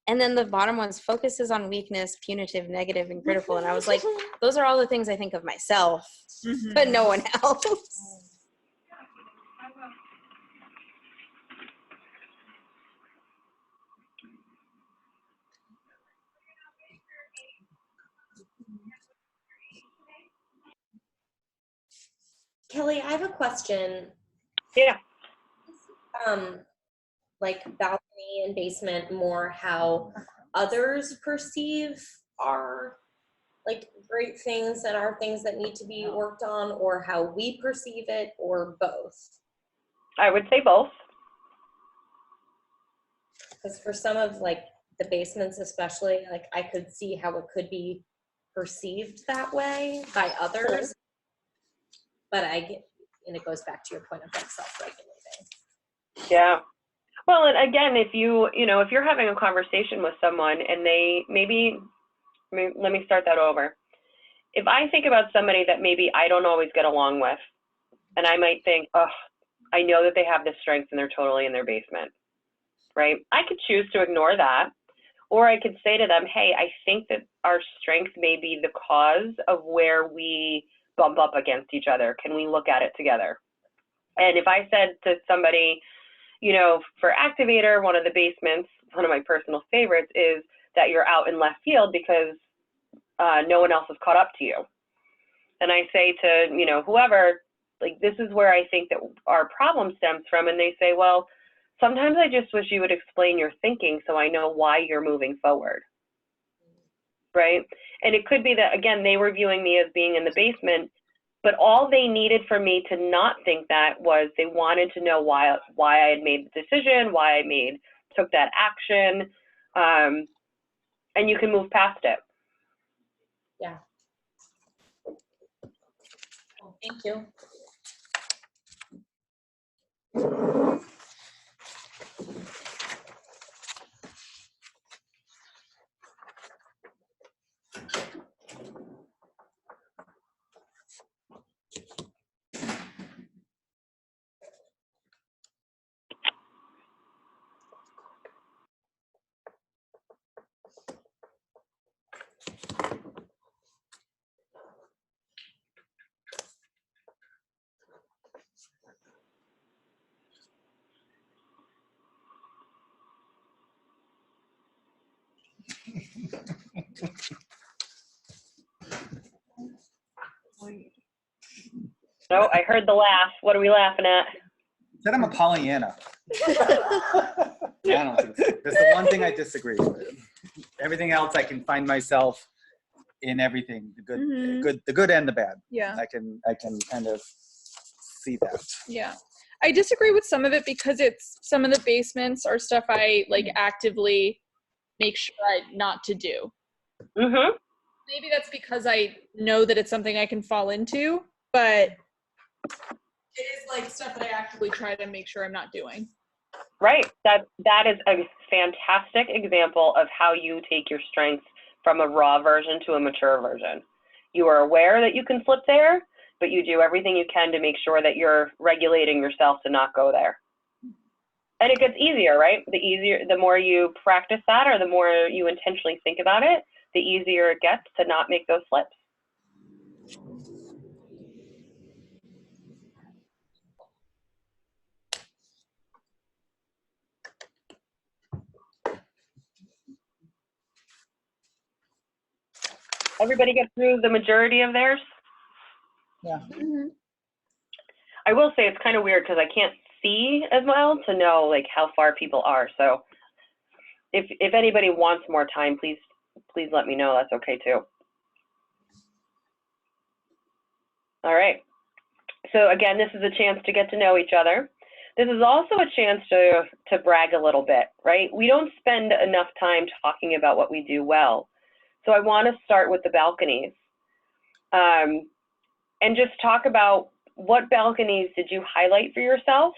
And then the bottom ones focuses on weakness, punitive, negative, and critical. And I was like, those are all the things I think of myself, but no one else. Kelly, I have a question. Yeah. Like balcony and basement, more how others perceive our like great things that are things that need to be worked on, or how we perceive it, or both? I would say both. Because for some of like the basements especially, like I could see how it could be perceived that way by others. But and it goes back to your point of like self-regulating. Yeah. Well, and again, if if you're having a conversation with someone and they let me start that over. If I think about somebody that maybe I don't always get along with, and I might think, oh, I know that they have this strength and they're totally in their basement, right? I could choose to ignore that, or I could say to them, hey, I think that our strength may be the cause of where we bump up against each other. Can we look at it together? And if I said to somebody, for activator, one of the basements, one of my personal favorites is that you're out in left field because no one else has caught up to you. And I say to, you know, whoever, like, this is where I think that our problem stems from. And they say, well, sometimes I just wish you would explain your thinking so I know why you're moving forward. Right? And it could be that, again, they were viewing me as being in the basement, but all they needed for me to not think that was they wanted to know why I had made the decision, why I took that action, and you can move past it. Yeah. Well, thank you. No, I heard the laugh. What are we laughing at? Said I'm a Pollyanna. I don't think so. That's the one thing I disagree with. Everything else, I can find myself in everything, the good and the bad. Yeah. I can kind of see that. Yeah. I disagree with some of it because some of the basements are stuff I like actively make sure not to do. Mm-hmm. Maybe that's because I know that it's something I can fall into, but it is like stuff that I actively try to make sure I'm not doing. Right. That is a fantastic example of how you take your strengths from a raw version to a mature version. You are aware that you can slip there, but you do everything you can to make sure that you're regulating yourself to not go there. And it gets easier, right? The more you practice that, or the more you intentionally think about it, the easier it gets to not make those slips. Everybody get through the majority of theirs? Yeah. Mm-hmm. I will say it's kind of weird because I can't see as well to know like how far people are. So if anybody wants more time, please let me know. That's okay too. All right. So again, this is a chance to get to know each other. This is also a chance to brag a little bit, right? We don't spend enough time talking about what we do well. So I want to start with the balconies, and just talk about what balconies did you highlight for yourself,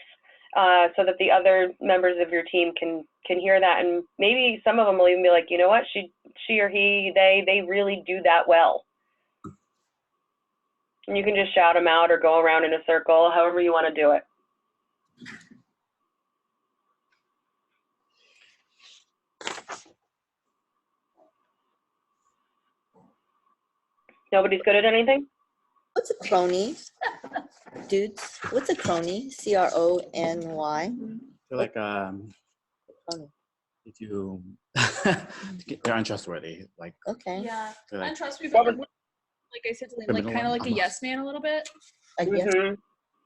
so that the other members of your team can hear that, and maybe some of them will even be like, you know what, she or he, they really do that well. And you can just shout them out or go around in a circle, however you want to do it. Nobody's good at anything? What's a crony? Dudes, what's a crony? C-R-O-N-Y. Feel like Crony. if you they're untrustworthy. Like Okay. Yeah. like, Untrustworthy, but like I said to Liam, like kind of like a yes man a little bit. I guess. Mm-hmm.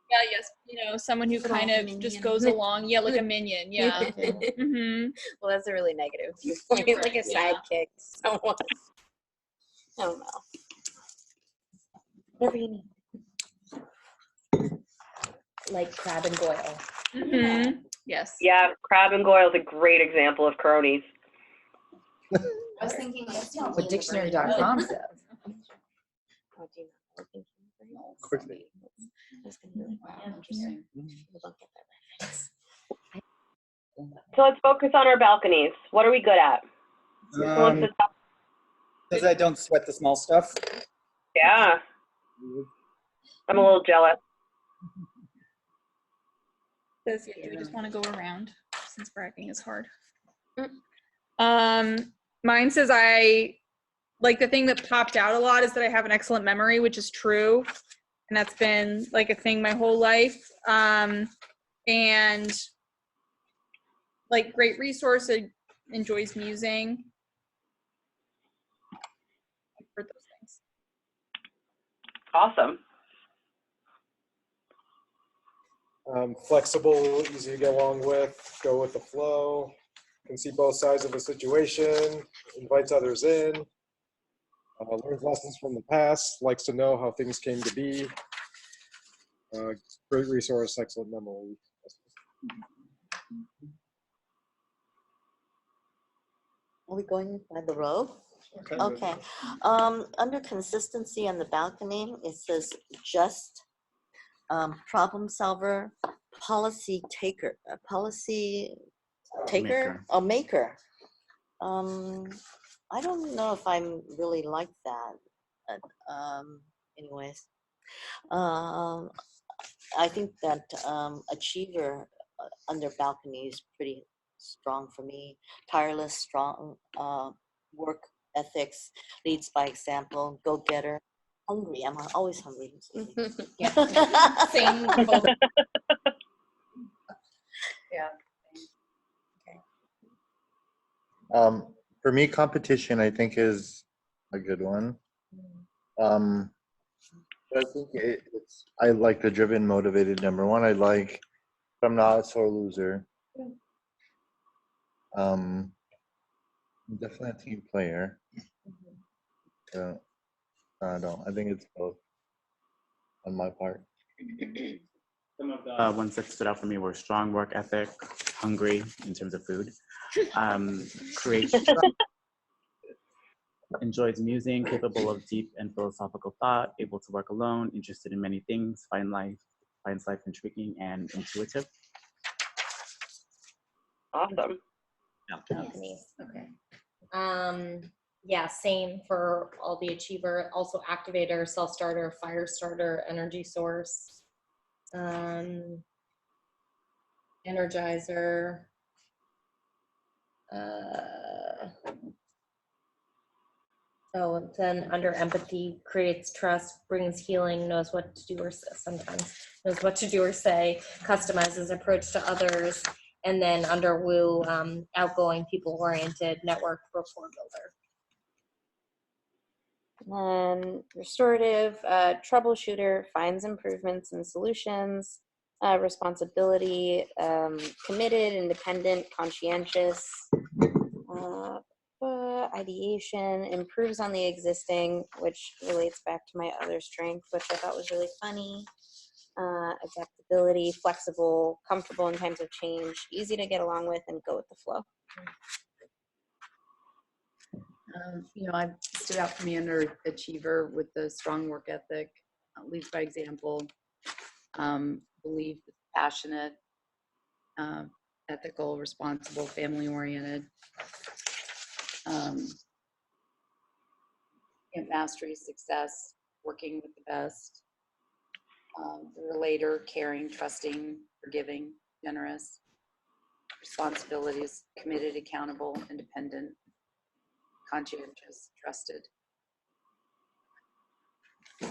Yeah, yes. You know, someone who kind of just goes along. Yeah, like a minion. Yeah. Mm-hmm. Well, that's a really negative viewpoint, like a sidekick. Someone. I don't know. Whatever you need. Like Crab and Goyle. Mm-hmm. Yes. Yeah, Crab and Goyle is a great example of cronies. I was thinking like What dictionary.com says. Oh, do you know? Thinking Quickly. I was gonna be like, wow, interesting. People don't get that reference. So let's focus on our balconies. What are we good at? Who wants to talk? Because I don't sweat the small stuff. Yeah. I'm a little jealous. Do we just want to go around since bragging is hard? Mm. Mine says like the thing that popped out a lot is that I have an excellent memory, which is true. And that's been like a thing my whole life. And like great resource, it enjoys musing. for those things. Awesome. Flexible, easy to get along with, go with the flow, can see both sides of the situation, invites others in, learns lessons from the past, likes to know how things came to be. Great resource, excellent memory. Are we going by the row? Okay. Okay. Under consistency on the balcony, it says just problem solver, policy taker, Maker. a maker. I don't know if I'm really like that. Anyways, I think that achiever under balcony is pretty strong for me. Tireless, strong work ethics, leads by example, go-getter, hungry. I'm always hungry. Yeah. Same. Both. Yeah. For me, competition, I think, is a good one. But I think I like the driven, motivated number one. I'm not a sore loser. I'm definitely a team player. So, I think it's both on my part. Some of the ones that stood out for me were strong work ethic, hungry in terms of food, creative, enjoys musing, capable of deep and philosophical thought, able to work alone, interested in many things, finds life intriguing and intuitive. Awesome. Balconies. Okay. Yeah, same for all the achiever. Also activator, self-starter, fire starter, energy source, energizer. So then under empathy, creates trust, brings healing, knows what to do or sometimes knows what to do or say, customizes approach to others. And then under woo, outgoing, people-oriented, network, rapport builder. And restorative, troubleshooter, finds improvements and solutions, responsibility, committed, independent, conscientious, ideation, improves on the existing, which relates back to my other strength, which I thought was really funny. Adaptability, flexible, comfortable in times of change, easy to get along with, and go with the flow. I stood out for me under achiever with the strong work ethic, leads by example, believe, passionate, ethical, responsible, family oriented, mastery, success, working with the best, the relator, caring, trusting, forgiving, generous, responsibilities, committed, accountable, independent, conscientious, trusted. Is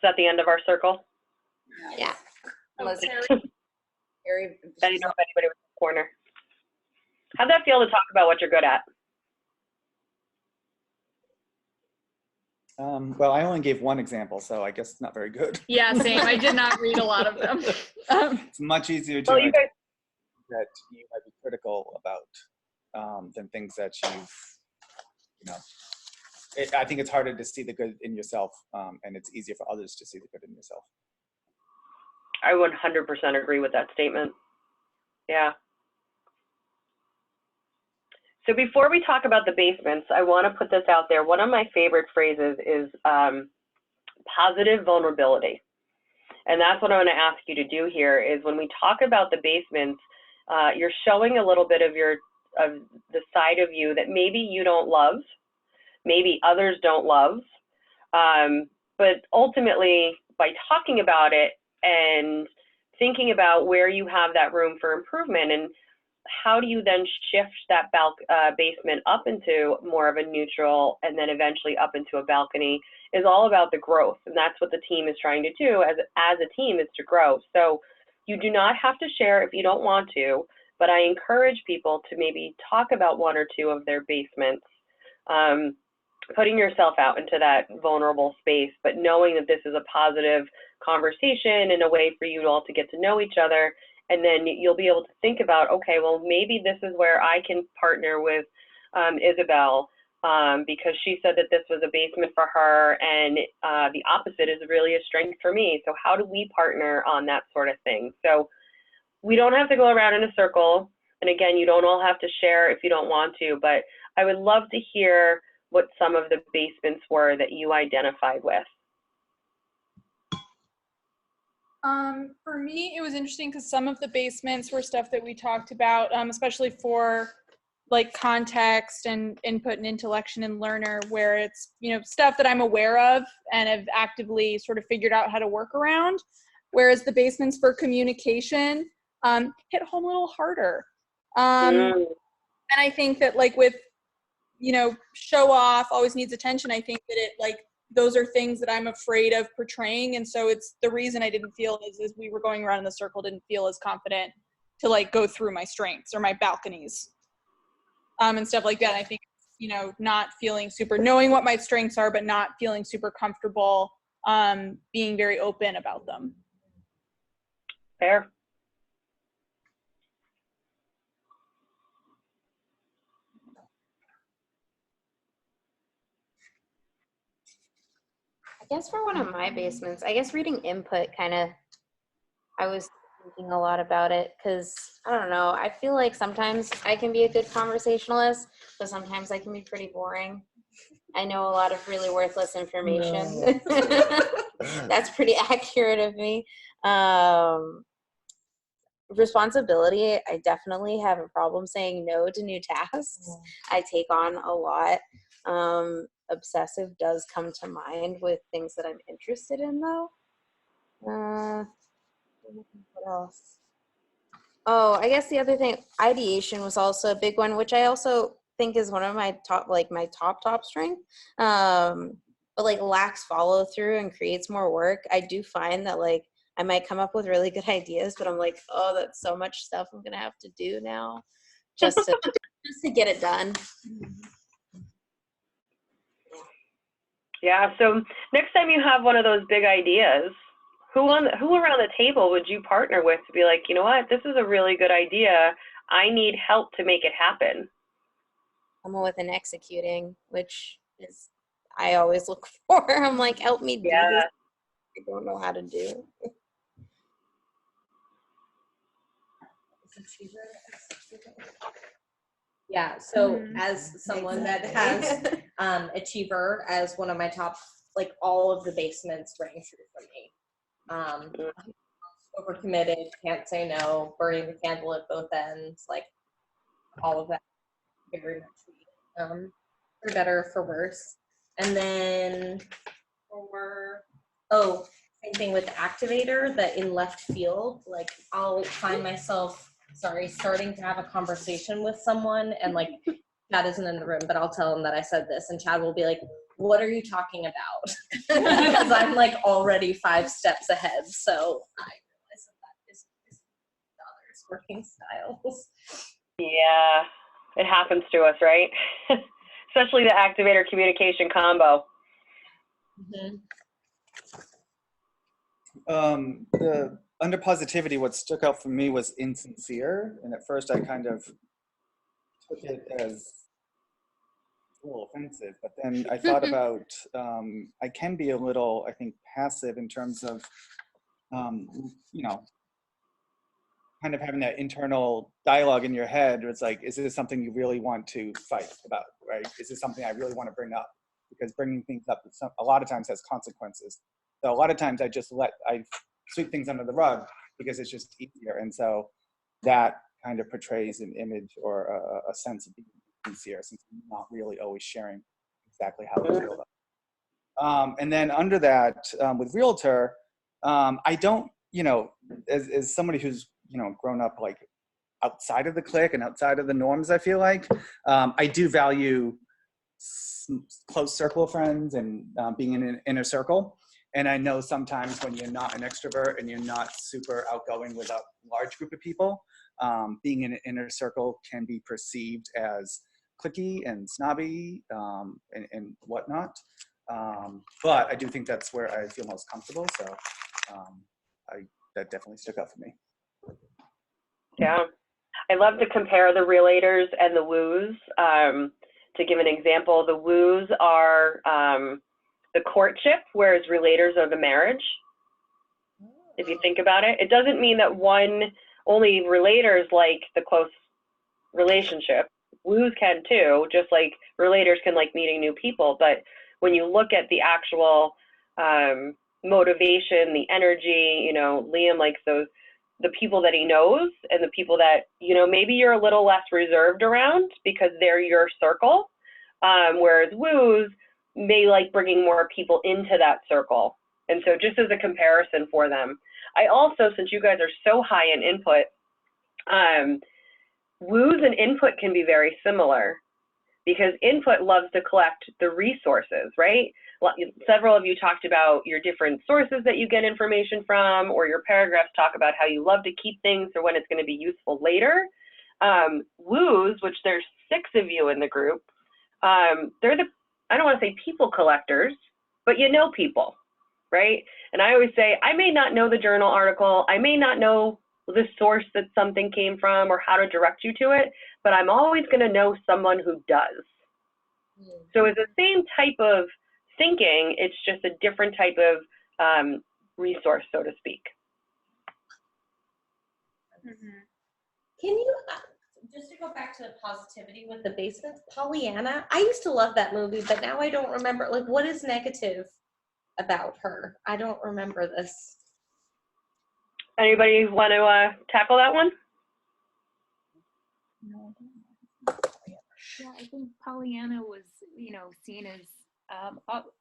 that the end of our circle? Yeah. Unless Harry, I didn't know if anybody was in the corner. How'd that feel to talk about what you're good at? Well, I only gave one example, so I guess it's not very good. Yeah, same. I did not read a lot of them. It's much easier to Well, you guys, that you might be critical about than things that I think it's harder to see the good in yourself, and it's easier for others to see the good in yourself. I 100% agree with that statement. Yeah. So before we talk about the basements, I want to put this out there. One of my favorite phrases is positive vulnerability. And that's what I'm going to ask you to do here is when we talk about the basements, you're showing a little bit of the side of you that maybe you don't love, maybe others don't love. But ultimately, by talking about it and thinking about where you have that room for improvement and how do you then shift that basement up into more of a neutral and then eventually up into a balcony is all about the growth. And that's what the team is trying to do as a team, is to grow. So you do not have to share if you don't want to, but I encourage people to maybe talk about one or two of their basements, putting yourself out into that vulnerable space, but knowing that this is a positive conversation and a way for you all to get to know each other. And then you'll be able to think about, okay, well, maybe this is where I can partner with Isabel, because she said that this was a basement for her, and the opposite is really a strength for me. So how do we partner on that sort of thing? So we don't have to go around in a circle. And again, you don't all have to share if you don't want to, but I would love to hear what some of the basements were that you identified with. For me, it was interesting because some of the basements were stuff that we talked about, especially for like context and input and intellection and learner, where it's, you know, stuff that I'm aware of and have actively sort of figured out how to work around. Whereas the basements for communication hit home a little harder. And I think that like with, you know, show off always needs attention. I think that it like, those are things that I'm afraid of portraying. And so it's the reason I didn't feel as we were going around in the circle, didn't feel as confident to like go through my strengths or my balconies and stuff like that. I think, you know, not feeling super, knowing what my strengths are, but not feeling super comfortable being very open about them. Fair. I guess for one of my basements, I guess reading input kind of, I was thinking a lot about it because, I don't know, I feel like sometimes I can be a good conversationalist, but sometimes I can be pretty boring. I know a lot of really worthless information. No. That's pretty accurate of me. Responsibility, I definitely have a problem saying no to new tasks. I take on a lot. Obsessive does come to mind with things that I'm interested in, though. What else? Oh, I guess the other thing, ideation was also a big one, which I also think is one of my top, like my top strength. But like lacks follow through and creates more work. I do find that like I might come up with really good ideas, but I'm like, oh, that's so much stuff I'm gonna have to do now, just to get it done. Yeah, so next time you have one of those big ideas, who around the table would you partner with to be like, you know what, this is a really good idea. I need help to make it happen. I'm with an executing, which is I always look for. I'm like, help me do this. I don't know how to do. Yeah, so as someone that has achiever as one of my top, like all of the basements rang through for me. Overcommitted, can't say no, burning the candle at both ends, like all of that very much for better or for worse. And then same thing with the activator, that in left field, like I'll find myself starting to have a conversation with someone, and like Chad isn't in the room, but I'll tell him that I said this, and Chad will be like, what are you talking about? Because I'm like already 5 steps ahead. So I realize that is others' working styles. Yeah, it happens to us, right? Especially the activator communication combo. Under positivity, what stuck out for me was insincere. And at first I kind of took it as a little offensive, but then I thought about, I can be a little, I think, passive in terms of, you know, kind of having that internal dialogue in your head. It's like, is this something you really want to fight about, right? Is this something I really want to bring up? Because bringing things up a lot of times has consequences. So a lot of times I sweep things under the rug because it's just easier. And so that kind of portrays an image or a sense of being sincere, since I'm not really always sharing exactly how I feel about it. And then under that, with Realtor, I don't, you know, as somebody who's, you know, grown up like outside of the clique and outside of the norms, I feel like I do value close circle of friends and being in an inner circle. And I know sometimes when you're not an extrovert and you're not super outgoing with a large group of people, being in an inner circle can be perceived as cliquey and snobby and whatnot. But I do think that's where I feel most comfortable. So that definitely stuck out for me. Yeah. I love to compare the relators and the woos. To give an example, the woos are the courtship, whereas relators are the marriage. If you think about it, it doesn't mean that only relators like the close relationship. Woos can too, just like relators can like meeting new people. But when you look at the actual motivation, the energy, Liam likes the people that he knows and the people that, maybe you're a little less reserved around because they're your circle. Whereas woos may like bringing more people into that circle. And so just as a comparison for them, I also, since you guys are so high in input, woos and input can be very similar because input loves to collect the resources, right? Several of you talked about your different sources that you get information from, or your paragraphs talk about how you love to keep things for when it's going to be useful later. Woos, which there's 6 of you in the group, they're I don't want to say people collectors, but people, right? And I always say, I may not know the journal article, I may not know the source that something came from or how to direct you to it, but I'm always going to know someone who does. So it's the same type of thinking, it's just a different type of resource, so to speak. Can you, just to go back to the positivity with the basements, Pollyanna, I used to love that movie, but now I don't remember, like, what is negative about her? I don't remember this. Anybody want to tackle that one? Yeah, I think Pollyanna was, seen as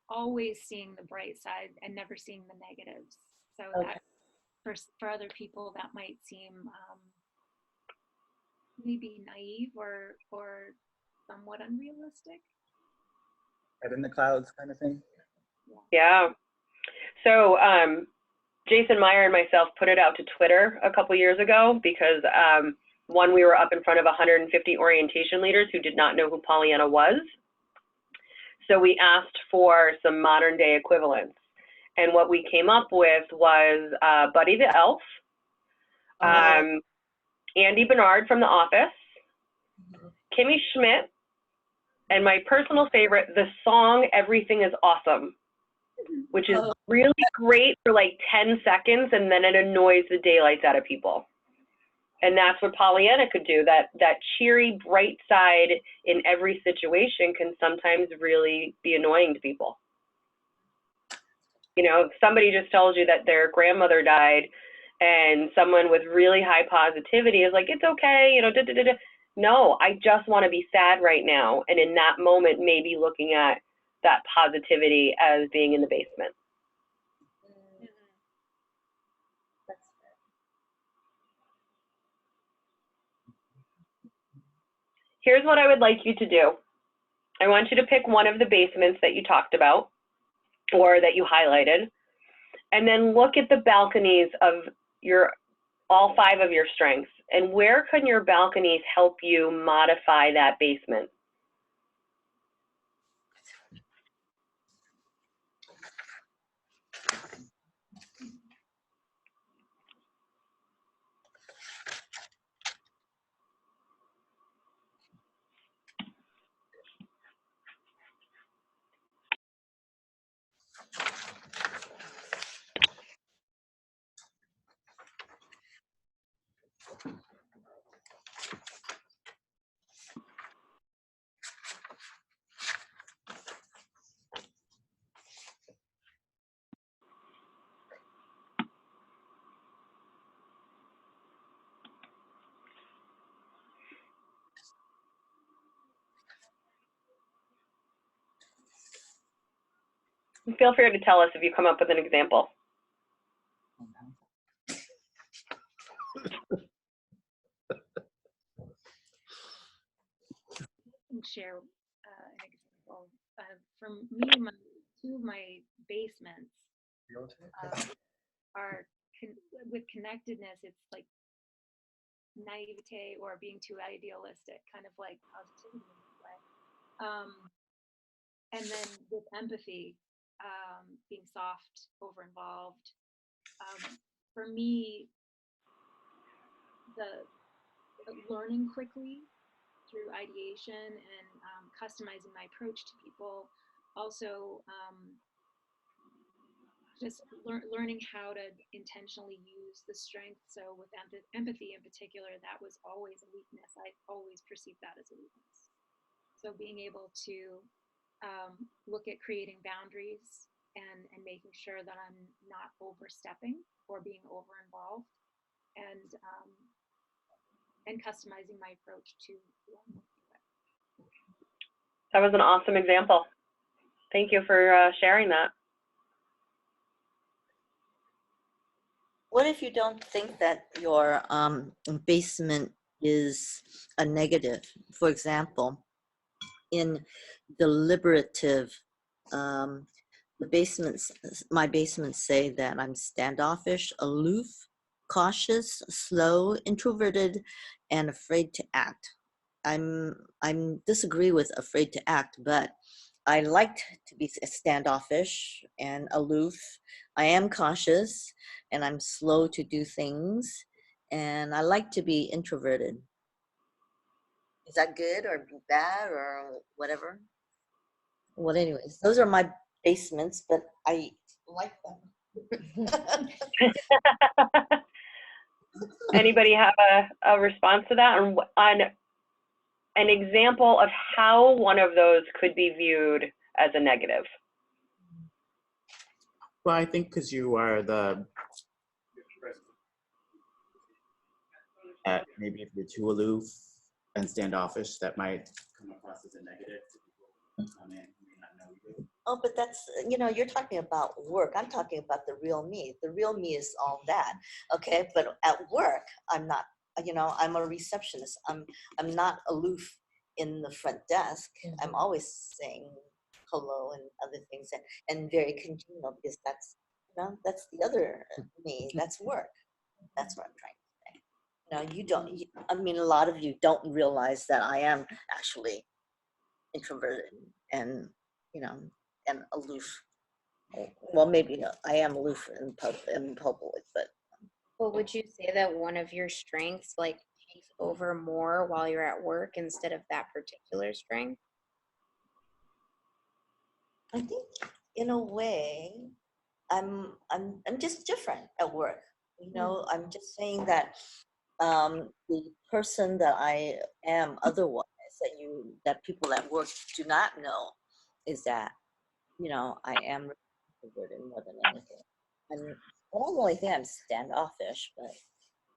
always seeing the bright side and never seeing the negatives. So Okay. that for other people, that might seem maybe naive or somewhat unrealistic. Head in the clouds kind of thing. Yeah. So Jason Meyer and myself put it out to Twitter a couple years ago because we were up in front of 150 orientation leaders who did not know who Pollyanna was. So we asked for some modern day equivalents. And what we came up with was Buddy the Elf, Andy Bernard from The Office, Kimmy Schmidt, and my personal favorite, the song Everything is Awesome, which is really great for like 10 seconds and then it annoys the daylights out of people. And that's what Pollyanna could do. That cheery, bright side in every situation can sometimes really be annoying to people. If somebody just tells you that their grandmother died and someone with really high positivity is like, it's okay, No, I just want to be sad right now. And in that moment, maybe looking at that positivity as being in the basement. Here's what I would like you to do. I want you to pick one of the basements that you talked about or that you highlighted, and then look at the balconies of all 5 of your strengths. And where can your balconies help you modify that basement? Feel free to tell us if you come up with an example. And share an example. For me, 2 of my basements are with connectedness. It's like naivete or being too idealistic, kind of like positivity in this way. And then with empathy, being soft over involved. For me, the learning quickly through ideation and customizing my approach to people. Also, just learning how to intentionally use the strength. So with empathy in particular, that was always a weakness. I always perceived that as a weakness. So being able to look at creating boundaries and making sure that I'm not overstepping or being over involved, and customizing my approach to who I'm working with. That was an awesome example. Thank you for sharing that. What if you don't think that your basement is a negative? For example, in deliberative, my basements say that I'm standoffish, aloof, cautious, slow, introverted, and afraid to act. I'm disagree with afraid to act, but I like to be standoffish and aloof. I am cautious and I'm slow to do things, and I like to be introverted. Is that good or bad or whatever? Well, anyways, those are my basements, but I like them. Anybody have a response to that on an example of how one of those could be viewed as a negative? Well, I think because you are maybe if you're too aloof and standoffish, that might come across as a negative to people who come in who may not know you. Oh, but that's, you're talking about work. I'm talking about the real me. The real me is all that, okay? But at work, I'm not, I'm a receptionist. I'm not aloof in the front desk. I'm always saying hello and other things, and very congenial, because that's, that's the other me. That's work. That's what I'm trying to say. You don't, a lot of you don't realize that I am actually introverted and, and aloof. Well, maybe I am aloof in public, but. Well, would you say that one of your strengths takes over more while you're at work instead of that particular strength? I think in a way, I'm just different at work. I'm just saying that the person that I am otherwise, that people at work do not know, is that I am introverted more than anything. And I don't really think I'm standoffish, but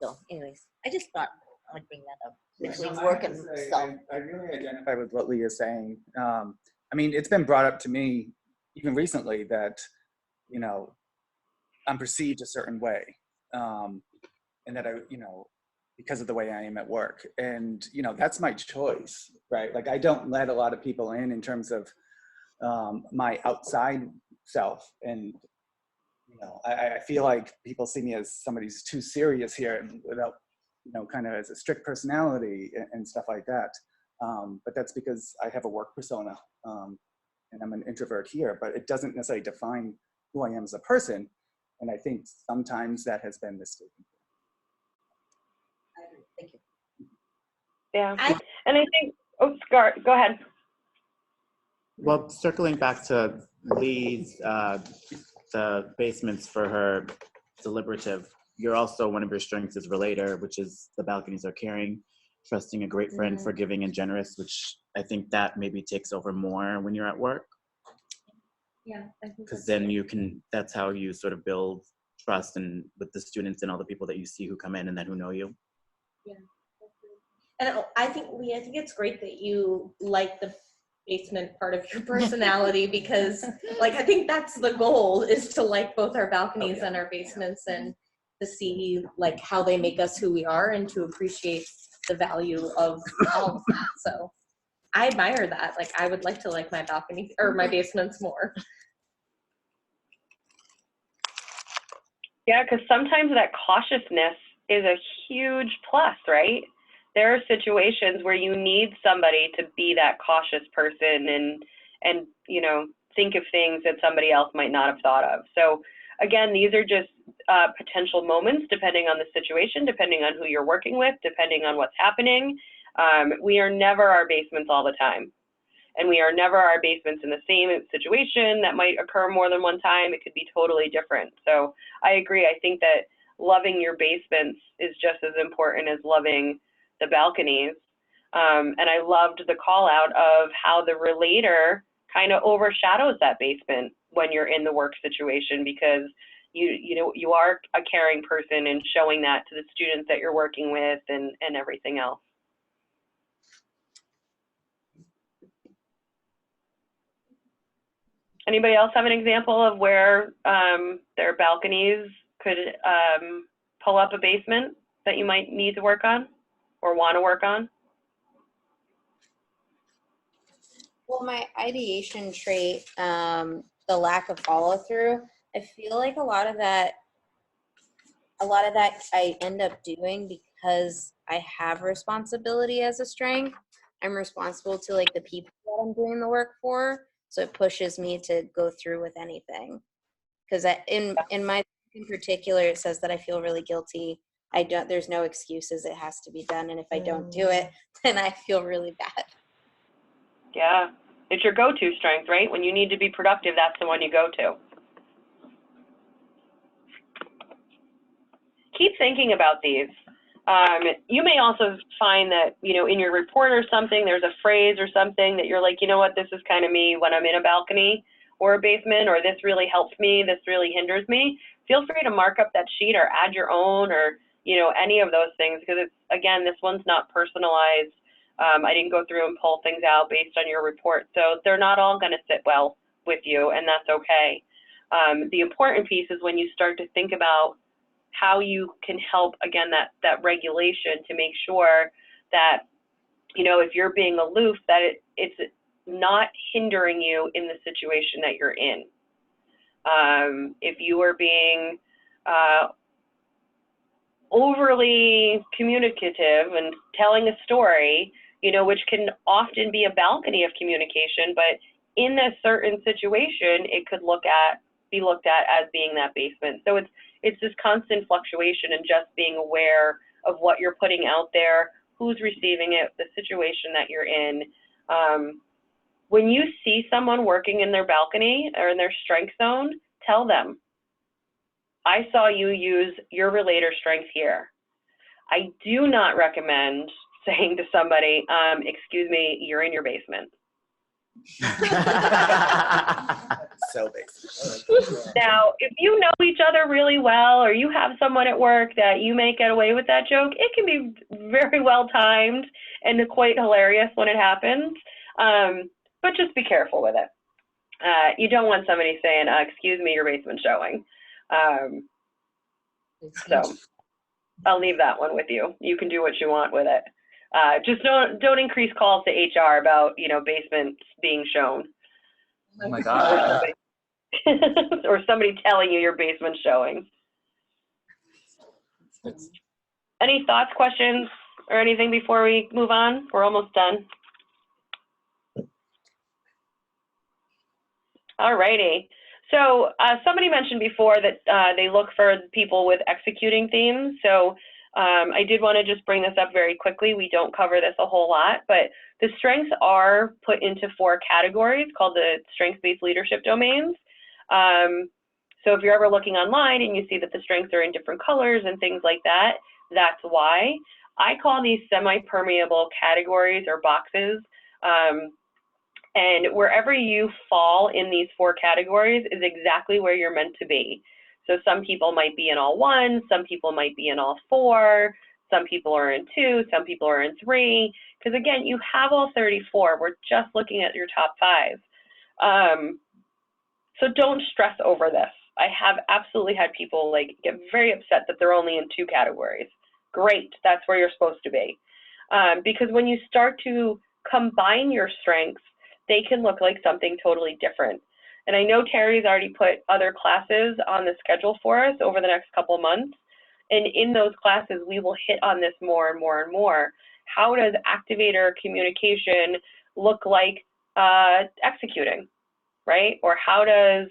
so anyways, I just thought I would bring that up between work and self. I really identify with what Leah's saying. It's been brought up to me even recently that, I'm perceived a certain way. And that because of the way I am at work. And, that's my choice, right? Like, I don't let a lot of people in terms of my outside self. And, I feel like people see me as somebody who's too serious here and without, kind of as a strict personality and stuff like that. But that's because I have a work persona and I'm an introvert here, but it doesn't necessarily define who I am as a person. And I think sometimes that has been mistaken. Thank you. Yeah, and I think, Scar, go ahead. Well, circling back to Lee's, the basements for her deliberative, you're also, one of your strengths is relator, which is the balconies are caring, trusting, a great friend, forgiving, and generous, which I think that maybe takes over more when you're at work. Yeah, I think because then you can, that's how you sort of build trust and with the students and all the people that you see who come in and then who know you. Yeah. And I think, Lee, I think it's great that you like the basement part of your personality because I think that's the goal, is to like both our balconies and our basements, and to see how they make us who we are and to appreciate the value of all of that. So I admire that. I would like to like my balconies or my basements more. Yeah, because sometimes that cautiousness is a huge plus, right? There are situations where you need somebody to be that cautious person and you know, think of things that somebody else might not have thought of. So again, these are just potential moments depending on the situation, depending on who you're working with, depending on what's happening. We are never our basements all the time. And we are never our basements in the same situation that might occur more than one time. It could be totally different. So I agree. I think that loving your basements is just as important as loving the balconies. And I loved the call out of how the relator kind of overshadows that basement when you're in the work situation, because you know, you are a caring person and showing that to the students that you're working with and everything else. Anybody else have an example of where their balconies could pull up a basement that you might need to work on or want to work on? Well, my ideation trait, the lack of follow through, I feel like a lot of that I end up doing because I have responsibility as a strength. I'm responsible to like the people that I'm doing the work for. So it pushes me to go through with anything. Because in my in particular, it says that I feel really guilty. There's no excuses. It has to be done. And if I don't do it, then I feel really bad. Yeah, it's your go-to strength, right? When you need to be productive, that's the one you go to. Keep thinking about these. You may also find that, you know, in your report or something, there's a phrase or something that you're like, you know what, this is kind of me when I'm in a balcony or a basement, or this really helps me, this really hinders me. Feel free to mark up that sheet or add your own, or, you know, any of those things, because it's, again, this one's not personalized. I didn't go through and pull things out based on your report, so they're not all going to sit well with you, and that's okay. The important piece is when you start to think about how you can help, again, that regulation to make sure that, you know, if you're being aloof, that it's not hindering you in the situation that you're in. If you are being overly communicative and telling a story, you know, which can often be a balcony of communication, but in a certain situation, it could be looked at as being that basement. So it's this constant fluctuation and just being aware of what you're putting out there, who's receiving it, the situation that you're in. When you see someone working in their balcony or in their strength zone, tell them, I saw you use your relator strength here. I do not recommend saying to somebody, excuse me, you're in your basement. So basic. Now, if you know each other really well, or you have someone at work that you may get away with that joke, it can be very well timed and quite hilarious when it happens. But just be careful with it. You don't want somebody saying, excuse me, your basement's showing. So I'll leave that one with you. You can do what you want with it. Just don't increase calls to HR about, you know, basements being shown. Oh my God. Or somebody telling you your basement's showing. Any thoughts, questions, or anything before we move on? We're almost done. All righty. So somebody mentioned before that they look for people with executing themes. So I did want to just bring this up very quickly. We don't cover this a whole lot, but the strengths are put into 4 categories called the strengths-based leadership domains. So if you're ever looking online and you see that the strengths are in different colors and things like that, that's why. I call these semi-permeable categories or boxes. And wherever you fall in these 4 categories is exactly where you're meant to be. So some people might be in all 1, some people might be in all 4, some people are in 2, some people are in 3. Because again, you have all 34. We're just looking at your top 5. So don't stress over this. I have absolutely had people like get very upset that they're only in 2 categories. Great, that's where you're supposed to be. Because when you start to combine your strengths, they can look like something totally different. And I know Terry's already put other classes on the schedule for us over the next couple months. And in those classes, we will hit on this more and more and more. How does activator communication look like executing, right? Or how does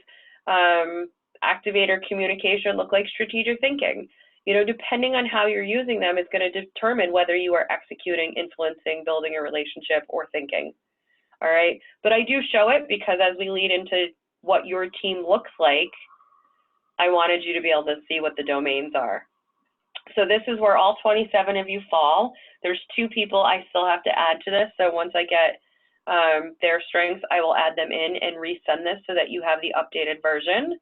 activator communication look like strategic thinking? You know, depending on how you're using them is going to determine whether you are executing, influencing, building a relationship, or thinking. All right. But I do show it because as we lead into what your team looks like, I wanted you to be able to see what the domains are. So this is where all 27 of you fall. There's 2 people I still have to add to this. So once I get their strengths, I will add them in and resend this so that you have the updated version.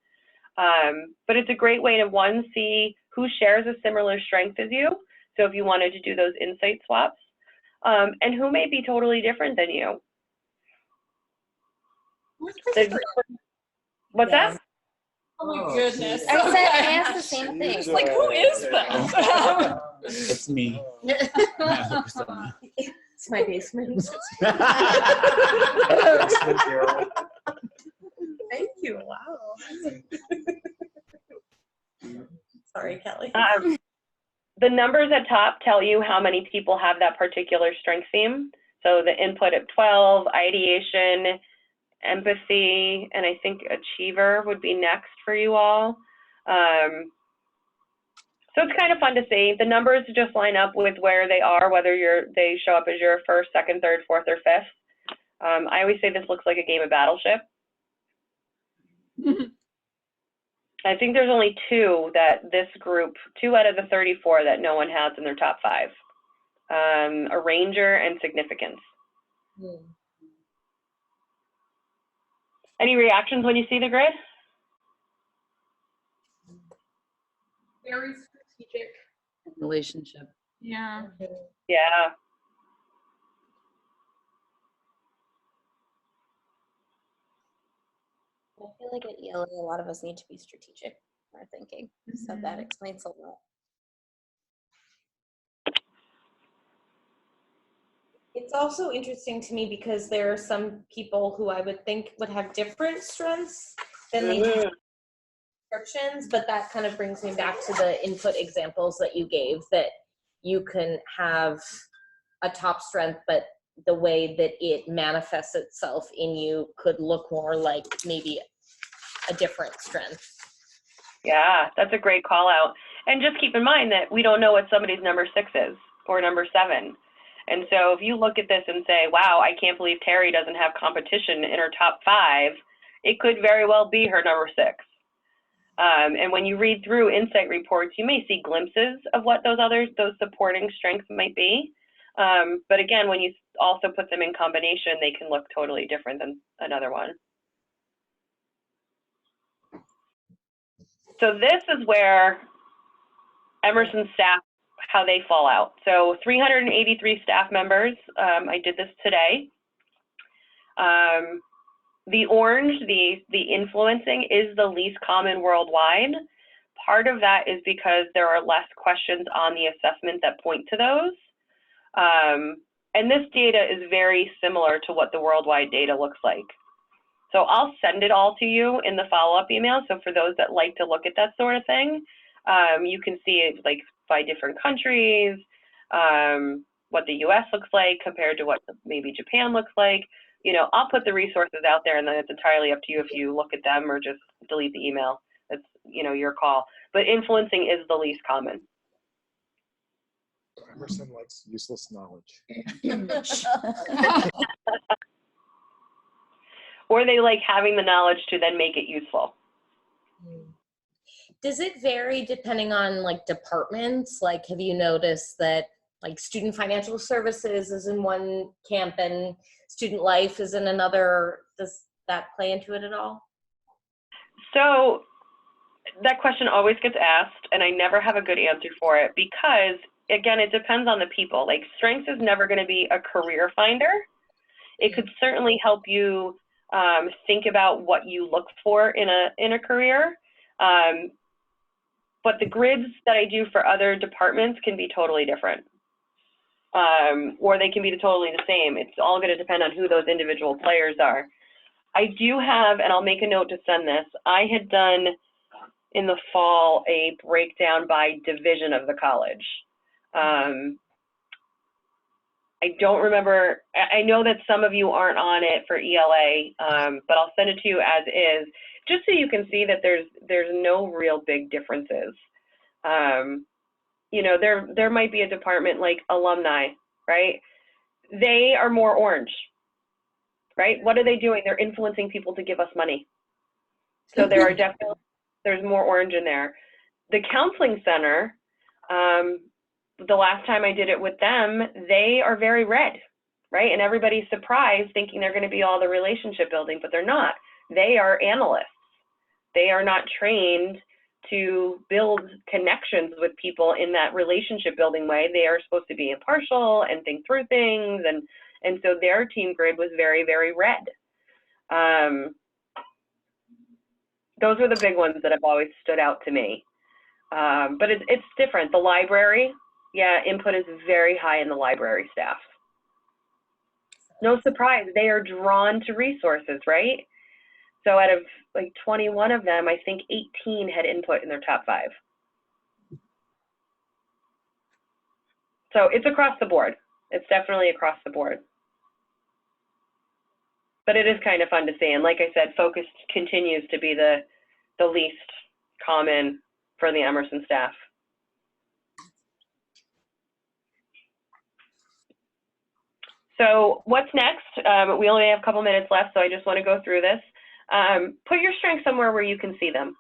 But it's a great way to, one, see who shares a similar strength as you. So if you wanted to do those insight swaps, and who may be totally different than you. What's that? Oh my goodness. I asked the same thing. It's like, who is that? It's me. It's my basement. Thank you. Wow. Sorry, Kelly. The numbers at top tell you how many people have that particular strength theme. So the input at 12, ideation, empathy, and I think achiever would be next for you all. So it's kind of fun to see. The numbers just line up with where they are, whether they show up as your first, second, third, fourth, or fifth. I always say this looks like a game of Battleship. I think there's only 2 that this group, 2 out of the 34 that no one has in their top 5. Arranger and significance. Any reactions when you see the grid? Very strategic. Relationship. Yeah. Yeah. I feel like at ELA, a lot of us need to be strategic in our thinking. So that explains a lot. It's also interesting to me because there are some people who I would think would have different strengths than they do descriptions, but that kind of brings me back to the input examples that you gave, that you can have a top strength, but the way that it manifests itself in you could look more like maybe a different strength. Yeah, that's a great call out. And just keep in mind that we don't know what somebody's number 6 is or number 7. And so if you look at this and say, wow, I can't believe Terry doesn't have competition in her top 5, it could very well be her number 6. And when you read through insight reports, you may see glimpses of what those supporting strengths might be. But again, when you also put them in combination, they can look totally different than another one. So this is where Emerson's staff, how they fall out. So 383 staff members, I did this today. The orange, the influencing, is the least common worldwide. Part of that is because there are less questions on the assessment that point to those. And this data is very similar to what the worldwide data looks like. So I'll send it all to you in the follow-up email. So for those that like to look at that sort of thing, you can see it like by different countries, what the US looks like compared to what maybe Japan looks like. You know, I'll put the resources out there, and then it's entirely up to you if you look at them or just delete the email. That's, you know, your call. But influencing is the least common. Emerson likes useless knowledge. Or they like having the knowledge to then make it useful. Does it vary depending on like departments? Like, have you noticed that like student financial services is in one camp and student life is in another? Does that play into it at all? So that question always gets asked, and I never have a good answer for it because, again, it depends on the people. Like, strengths is never going to be a career finder. It could certainly help you think about what you look for in a career. But the grids that I do for other departments can be totally different. Or they can be totally the same. It's all going to depend on who those individual players are. I do have, and I'll make a note to send this, I had done in the fall a breakdown by division of the college. I don't remember, I know that some of you aren't on it for ELA, but I'll send it to you as is, just so you can see that there's no real big differences. You know, there might be a department like alumni, right? They are more orange, right? What are they doing? They're influencing people to give us money. So there are definitely, there's more orange in there. The counseling center, the last time I did it with them, they are very red, right? And everybody's surprised thinking they're going to be all the relationship building, but they're not. They are analysts. They are not trained to build connections with people in that relationship building way. They are supposed to be impartial and think through things. And so their team grid was very, very red. Those are the big ones that have always stood out to me. But it's different. The library, yeah, input is very high in the library staff. No surprise, they are drawn to resources, right? So out of like 21 of them, I think 18 had input in their top 5. So it's across the board. It's definitely across the board. But it is kind of fun to see. And like I said, focus continues to be the least common for the Emerson staff. So what's next? We only have a couple minutes left, so I just want to go through this. Put your strengths somewhere where you can see them,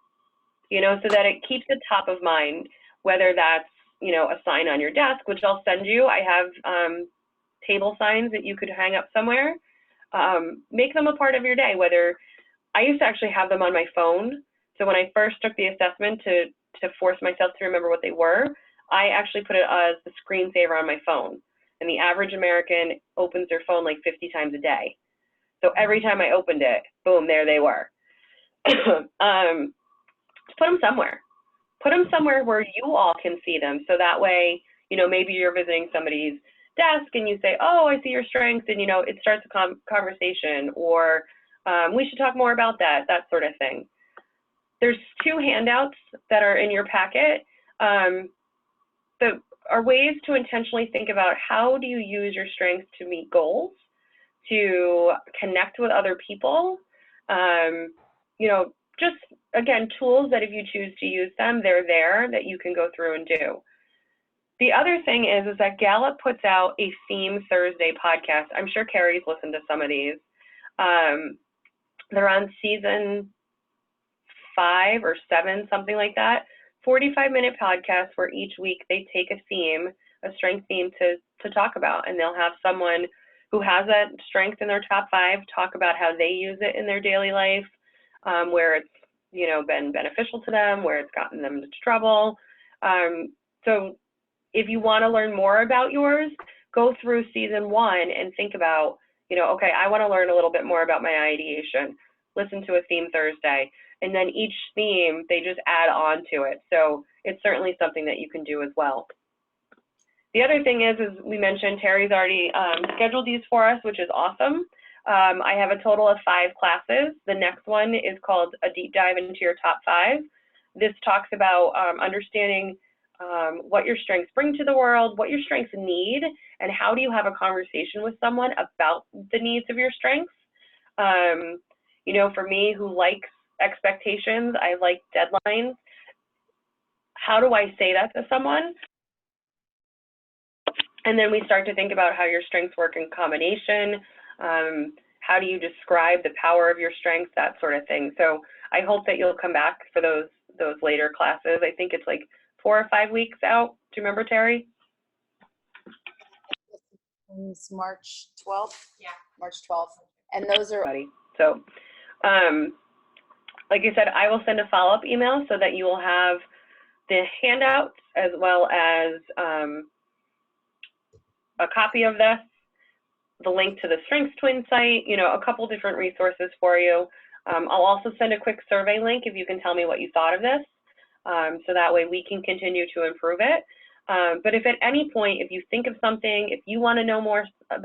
you know, so that it keeps it top of mind, whether that's, you know, a sign on your desk, which I'll send you. I have table signs that you could hang up somewhere. Make them a part of your day, whether I used to actually have them on my phone. So when I first took the assessment to force myself to remember what they were, I actually put it as the screensaver on my phone. And the average American opens their phone like 50 times a day. So every time I opened it, boom, there they were. Just put them somewhere. Put them somewhere where you all can see them. So that way, you know, maybe you're visiting somebody's desk and you say, oh, I see your strengths. And, you know, it starts a conversation, or we should talk more about that, that sort of thing. There's 2 handouts that are in your packet that are ways to intentionally think about how do you use your strengths to meet goals, to connect with other people, you know, just, again, tools that if you choose to use them, they're there that you can go through and do. The other thing is that Gallup puts out a Theme Thursday podcast. I'm sure Carrie's listened to some of these. They're on season 5 or 7, something like that. 45-minute podcasts where each week they take a theme, a strength theme to talk about, and they'll have someone who has that strength in their top 5 talk about how they use it in their daily life, where it's, you know, been beneficial to them, where it's gotten them into trouble. So if you want to learn more about yours, go through season 1 and think about, you know, okay, I want to learn a little bit more about my ideation. Listen to a Theme Thursday. And then each theme, they just add on to it. So it's certainly something that you can do as well. The other thing is we mentioned Terry's already scheduled these for us, which is awesome. I have a total of 5 classes. The next one is called A Deep Dive into Your Top 5. This talks about understanding what your strengths bring to the world, what your strengths need, and how do you have a conversation with someone about the needs of your strengths. You know, for me, who likes expectations, I like deadlines. How do I say that to someone? And then we start to think about how your strengths work in combination. How do you describe the power of your strengths, that sort of thing. So I hope that you'll come back for those later classes. I think it's like 4 or 5 weeks out. Do you remember, Terry? It's March 12th? Yeah. March 12th. And those are... So, like I said, I will send a follow-up email so that you will have the handouts as well as a copy of this, the link to the Strengths Twin site, you know, a couple different resources for you. I'll also send a quick survey link if you can tell me what you thought of this, so that way we can continue to improve it. But if at any point, if you think of something, if you want to know more about